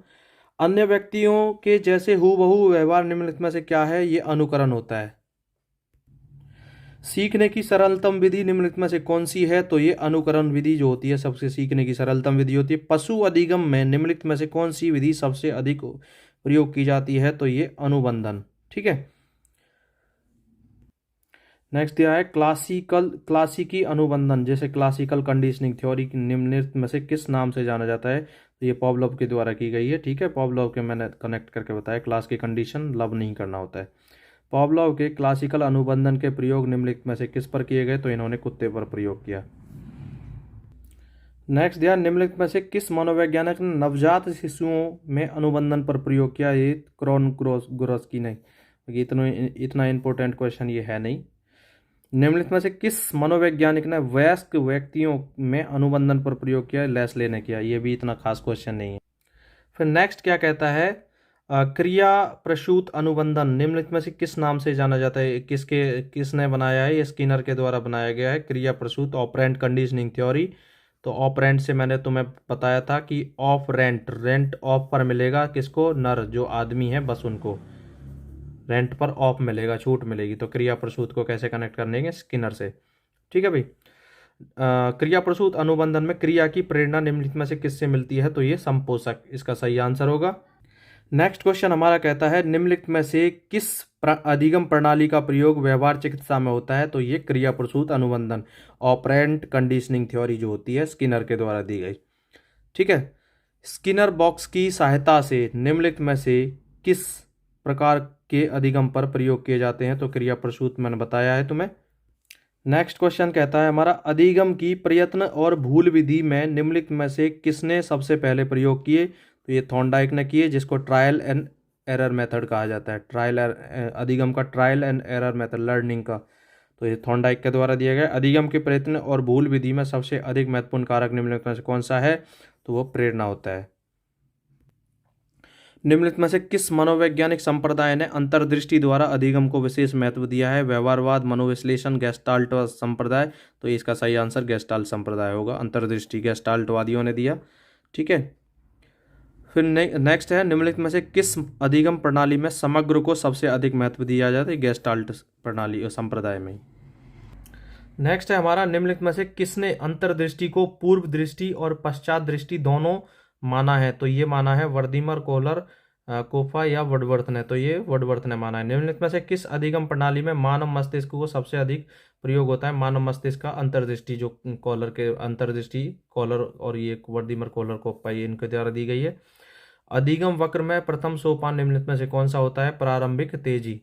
अन्य व्यक्तियों के जैसे हूबहू व्यवहार निम्नलिखित में से क्या है? ये अनुकरण होता है। सीखने की सरलतम विधि निम्नलिखित में से कौन सी है? तो ये अनुकरण विधि जो होती है सबसे सीखने की सरलतम विधि होती है। पशु अधिगम में निम्नलिखित में से कौन सी विधि सबसे अधिक प्रयोग की जाती है? तो ये अनुबंधन। ठीक है, नेक्स्ट दिया है क्लासिकी अनुबंधन, जैसे क्लासिकल कंडीशनिंग थ्योरी निम्नलिखित में से किस नाम से जाना जाता है? तो ये पॉवलोव के द्वारा की गई है। ठीक है, पॉवलोव के मैंने कनेक्ट करके बताया, क्लास की कंडीशन लव नहीं करना होता है। पॉवलोव के क्लासिकल अनुबंधन के प्रयोग निम्नलिखित में से किस पर किए गए? तो इन्होंने कुत्ते पर प्रयोग किया। नेक्स्ट दिया निम्नलिखित में से किस मनोवैज्ञानिक ने नवजात शिशुओं में अनुबंधन पर प्रयोग किया? ये क्रोनगोरस्की ने। इतना इंपॉर्टेंट क्वेश्चन ये है नहीं। निम्नलिखित में से किस मनोवैज्ञानिक ने वयस्क व्यक्तियों में अनुबंधन पर प्रयोग किया? लेसले ने किया। ये भी इतना खास क्वेश्चन नहीं है। फिर नेक्स्ट क्या कहता है क्रिया प्रसूत अनुबंधन निम्नलिखित में से किस नाम से जाना जाता है? किसने बनाया है? ये स्किनर के द्वारा बनाया गया है, क्रिया प्रसूत ऑपरेंट कंडीशनिंग थ्योरी। तो ऑपरेंट से मैंने तुम्हें बताया था कि ऑफ रेंट, रेंट ऑफ पर मिलेगा किसको? नर, जो आदमी है बस उनको रेंट पर ऑफ मिलेगा, छूट मिलेगी। तो क्रिया प्रसूत को कैसे कनेक्ट करेंगे? स्किनर से। ठीक है भाई। क्रिया प्रसूत अनुबंधन में क्रिया की प्रेरणा निम्नलिखित में से किससे मिलती है? तो ये संपोषक, इसका सही आंसर होगा। नेक्स्ट क्वेश्चन हमारा कहता है निम्नलिखित में से किस अधिगम प्रणाली का प्रयोग व्यवहार चिकित्सा में होता है? तो ये क्रिया प्रसूत अनुबंधन, ऑपरेंट कंडीशनिंग थ्योरी जो होती है स्किनर के द्वारा दी गई। ठीक है। स्किनर बॉक्स की सहायता से निम्नलिखित में से किस प्रकार के अधिगम पर प्रयोग किए जाते हैं? तो क्रिया प्रसूत मैंने बताया है तुम्हें। नेक्स्ट क्वेश्चन कहता है हमारा अधिगम की प्रयत्न और भूल विधि में निम्नलिखित में से किसने सबसे पहले प्रयोग किए? तो ये थॉर्नडाइक ने किए, जिसको ट्रायल एंड एरर मेथड कहा जाता है। अधिगम का trial and error method, learning का। तो ये थॉर्नडाइक के द्वारा दिया गया। अधिगम के प्रयत्न और भूल विधि में सबसे अधिक महत्वपूर्ण कारक निम्नलिखित में से कौन सा है? तो वो प्रेरणा होता है। निम्नलिखित में से किस मनोवैज्ञानिक संप्रदाय ने अंतर्दृष्टि द्वारा अधिगम को विशेष महत्व दिया है? व्यवहारवाद, मनोविश्लेषण, गेस्टाल्ट संप्रदाय। तो इसका सही आंसर गेस्टाल्ट संप्रदाय होगा। अंतर्दृष्टि गेस्टाल्टवादियों ने दिया। ठीक है। फिर नेक्स्ट है निम्नलिखित में से किस अधिगम प्रणाली में समग्र को सबसे अधिक महत्व दिया जाता है? गेस्टाल्ट प्रणाली और संप्रदाय में। नेक्स्ट है हमारा निम्नलिखित में से किसने अंतर्दृष्टि को पूर्व दृष्टि और पश्चात दृष्टि दोनों माना है? तो ये माना है वर्दीमर, कोलर, कोफा या वुडवर्थ ने। तो ये वुडवर्थ ने माना है। निम्नलिखित में से किस अधिगम प्रणाली में मानव मस्तिष्क को सबसे अधिक प्रयोग होता है? मानव मस्तिष्क का अंतर्दृष्टि, जो कॉलर के अंतर्दृष्टि, कॉलर और ये वर्दीमर, कोलर, कोफा, ये इनके द्वारा दी गई है। अधिगम वक्र में प्रथम सोपान निम्नलिखित में से कौन सा होता है? प्रारंभिक तेजी।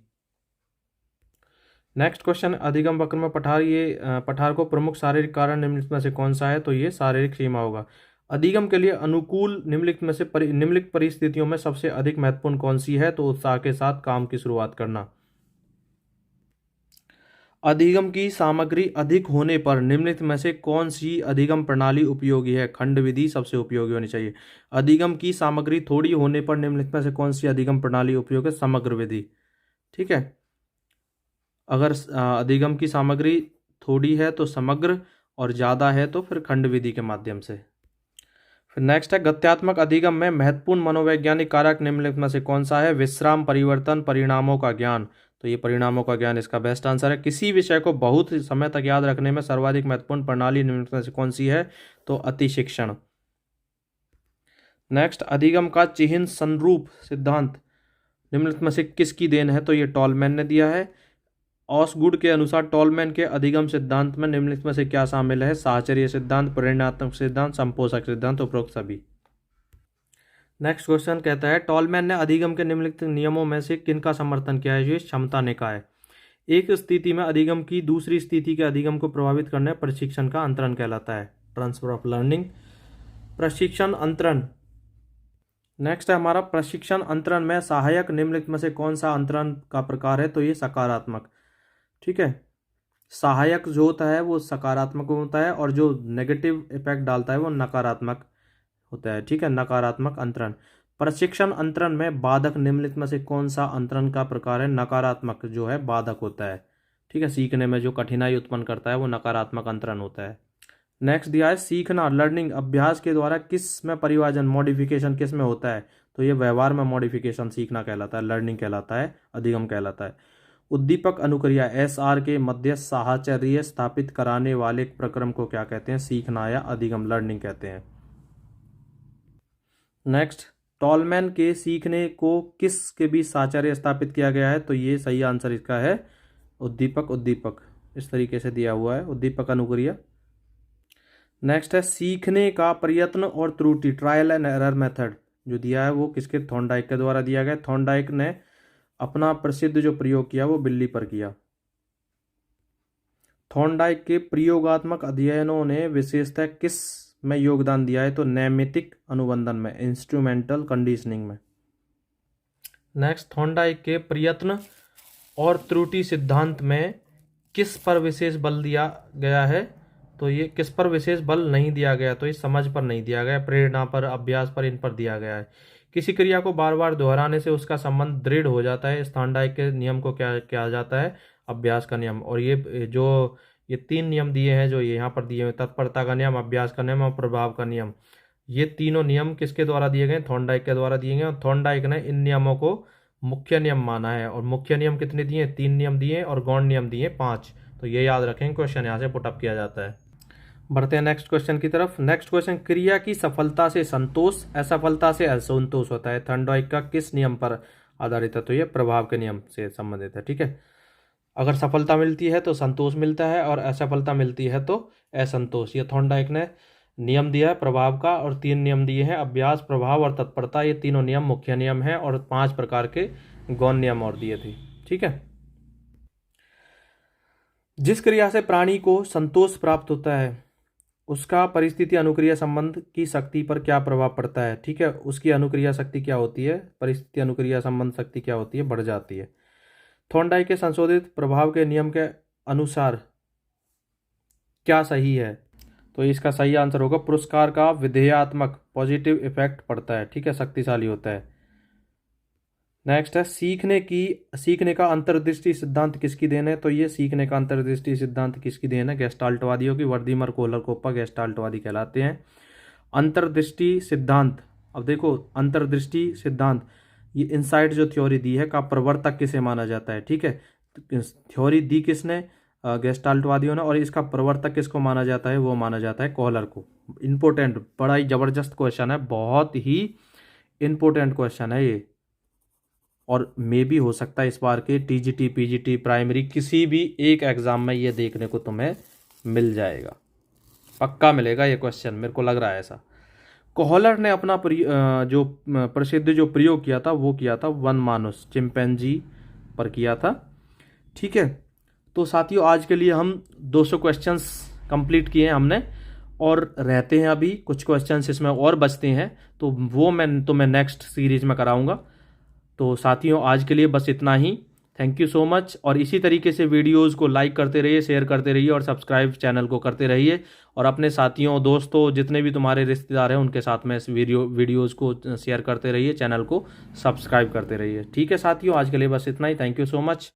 नेक्स्ट क्वेश्चन, अधिगम वक्र में पठार को प्रमुख शारीरिक कारण निम्नलिखित में से कौन सा है? तो ये शारीरिक सीमा होगा। अधिगम के लिए अनुकूल निम्नलिखित में से निम्नलिखित परिस्थितियों में सबसे अधिक महत्वपूर्ण कौन सी है? तो उत्साह के साथ काम की शुरुआत करना। अधिगम की सामग्री अधिक होने पर निम्नलिखित में से कौन सी अधिगम प्रणाली उपयोगी है? खंड विधि सबसे उपयोगी होनी चाहिए। अधिगम की सामग्री थोड़ी होने पर निम्नलिखित में से कौन सी अधिगम प्रणाली उपयोगी है? समग्र विधि। ठीक है। अगर अधिगम की सामग्री थोड़ी है तो समग्र, और ज़्यादा है तो फिर खंड विधि के माध्यम से। फिर नेक्स्ट है गत्यात्मक अधिगम में महत्वपूर्ण मनोवैज्ञानिक कारक निम्नलिखित में से कौन सा है? विश्राम, परिवर्तन, परिणामों का ज्ञान। तो ये परिणामों का ज्ञान इसका बेस्ट आंसर है। किसी विषय को बहुत समय तक याद रखने में सर्वाधिक महत्वपूर्ण प्रणाली निम्नलिखित में से कौन सी है? तो अतिशिक्षण। नेक्स्ट, अधिगम का चिह्न संरूप सिद्धांत निम्नलिखित में से किसकी देन है? तो ये टॉलमैन ने दिया है। ऑसगुड के अनुसार टॉलमैन के अधिगम सिद्धांत में निम्नलिखित में से क्या शामिल है? साहचर्य सिद्धांत, परिणात्मक सिद्धांत, संपोषक सिद्धांत, उपरोक्त सभी। नेक्स्ट क्वेश्चन कहता है टॉलमैन ने अधिगम के निम्नलिखित नियमों में से किनका समर्थन किया है? ये क्षमता निकाय। एक स्थिति में अधिगम की दूसरी स्थिति के अधिगम को प्रभावित करने प्रशिक्षण का अंतरण कहलाता है, ट्रांसफर ऑफ लर्निंग। प्रशिक्षण अंतरण। नेक्स्ट है हमारा प्रशिक्षण अंतरण में सहायक निम्नलिखित में से कौन सा अंतरण का प्रकार है? तो ये सकारात्मक। ठीक है। सहायक जो होता है वो सकारात्मक होता है और जो नेगेटिव इफेक्ट डालता है वो नकारात्मक होता है। ठीक है, नकारात्मक अंतरण। प्रशिक्षण अंतरण में बाधक निम्नलिखित में से कौन सा अंतरण का प्रकार है? नकारात्मक जो है बाधक होता है। ठीक है, सीखने में जो कठिनाई उत्पन्न करता है वो नकारात्मक अंतरण होता है। नेक्स्ट दिया है सीखना, लर्निंग, अभ्यास के द्वारा किस में परिवर्तन, मॉडिफिकेशन किस में होता है? तो ये व्यवहार में मॉडिफिकेशन सीखना कहलाता है, लर्निंग कहलाता है, अधिगम कहलाता है। उद्दीपक अनुक्रिया एसआर के मध्य साहचर्य स्थापित कराने वाले प्रक्रम को क्या कहते हैं? सीखना या अधिगम, लर्निंग कहते हैं। नेक्स्ट, टॉलमैन के सीखने को किस के बीच साहचर्य स्थापित किया गया है? तो ये सही आंसर इसका है उद्दीपक, उद्दीपक इस तरीके से दिया हुआ है, उद्दीपक अनुक्रिया। नेक्स्ट है सीखने का प्रयत्न और त्रुटि, ट्रायल एंड एरर मेथड जो दिया है वो किसके? थॉर्नडाइक के द्वारा दिया गया। थॉर्नडाइक ने अपना प्रसिद्ध जो प्रयोग किया वो बिल्ली पर किया। थॉर्नडाइक के प्रयोगात्मक अध्ययनों ने विशेषतः किस में योगदान दिया है? तो नैमित्तिक अनुबंधन में, इंस्ट्रूमेंटल कंडीशनिंग में। नेक्स्ट, थॉर्नडाइक के प्रयत्न और त्रुटि सिद्धांत में किस पर विशेष बल दिया गया है? तो ये किस पर विशेष बल नहीं दिया गया? तो ये समझ पर नहीं दिया गया, प्रेरणा पर, अभ्यास पर, इन पर दिया गया है। किसी क्रिया को बार बार दोहराने से उसका संबंध दृढ़ हो जाता है। इस थॉर्नडाइक के नियम को क्या कहा जाता है? अभ्यास का नियम। और ये 3 नियम दिए हैं जो यहाँ पर दिए हुए, तत्परता का नियम, अभ्यास का नियम और प्रभाव का नियम, ये तीनों नियम किसके द्वारा दिए गए? थॉर्नडाइक के द्वारा दिए गए। और थॉर्नडाइक ने इन नियमों को मुख्य नियम माना है। और मुख्य नियम कितने दिए? 3 नियम दिए और गौण नियम दिए 5। तो ये याद रखें, क्वेश्चन यहाँ से पुटअप किया जाता है। बढ़ते हैं नेक्स्ट क्वेश्चन की तरफ। नेक्स्ट क्वेश्चन, क्रिया की सफलता से संतोष, असफलता से असंतोष होता है। थॉर्नडाइक का किस नियम पर आधारित है? तो ये प्रभाव के नियम से संबंधित है। ठीक है, अगर सफलता मिलती है तो संतोष मिलता है और असफलता मिलती है तो असंतोष। ये थॉर्नडाइक ने नियम दिया है प्रभाव का, और 3 नियम दिए हैं, अभ्यास, प्रभाव और तत्परता। ये तीनों नियम मुख्य नियम हैं और 5 प्रकार के गौण नियम और दिए थे। ठीक है, जिस क्रिया से प्राणी को संतोष प्राप्त होता है उसका परिस्थिति अनुक्रिया संबंध की शक्ति पर क्या प्रभाव पड़ता है? ठीक है, उसकी अनुक्रिया शक्ति क्या होती है? परिस्थिति अनुक्रिया संबंध शक्ति क्या होती है? बढ़ जाती है। थॉर्नडाइक के संशोधित प्रभाव के नियम के अनुसार क्या सही है? तो इसका सही आंसर होगा पुरस्कार का विधेयात्मक पॉजिटिव इफेक्ट पड़ता है। ठीक है, शक्तिशाली होता है। नेक्स्ट है, सीखने का अंतर्दृष्टि सिद्धांत किसकी देन है? तो ये सीखने का अंतर्दृष्टि सिद्धांत किसकी देन है? गेस्टाल्टवादियों की। वर्दीमर, कोहलर, कोप्पा गेस्टाल्टवादी कहलाते हैं। अंतर्दृष्टि सिद्धांत, अब देखो अंतर्दृष्टि सिद्धांत, ये इनसाइट जो थ्योरी दी है का प्रवर्तक किसे माना जाता है? ठीक है, थ्योरी दी किसने? गेस्टाल्टवादियों ने। और इसका प्रवर्तक किसको माना जाता है? वो माना जाता है कोहलर को। इंपॉर्टेंट, बड़ा ही जबरदस्त क्वेश्चन है, बहुत ही इंपॉर्टेंट क्वेश्चन है ये, और मे भी हो सकता है इस बार के टीजीटी, पीजीटी, प्राइमरी किसी भी एक एग्जाम में ये देखने को तुम्हें मिल जाएगा, पक्का मिलेगा ये क्वेश्चन, मेरे को लग रहा है ऐसा। कोहलर ने अपना जो प्रसिद्ध जो प्रयोग किया था वो किया था वन मानुस, चिंपैंजी पर किया था। ठीक है, तो साथियों आज के लिए हम 200 क्वेश्चंस कंप्लीट किए हैं हमने, और रहते हैं अभी कुछ क्वेश्चंस इसमें और बचते हैं, तो वो मैं तुम्हें नेक्स्ट सीरीज में कराऊंगा। तो साथियों आज के लिए बस इतना ही। Thank you so much. और इसी तरीके से वीडियोस को लाइक करते रहिए, शेयर करते रहिए और सब्सक्राइब चैनल को करते रहिए। और अपने साथियों, दोस्तों, जितने भी तुम्हारे रिश्तेदार हैं उनके साथ में इस वीडियोस को शेयर करते रहिए, चैनल को सब्सक्राइब करते रहिए। ठीक है साथियों, आज के लिए बस इतना ही। Thank you so much.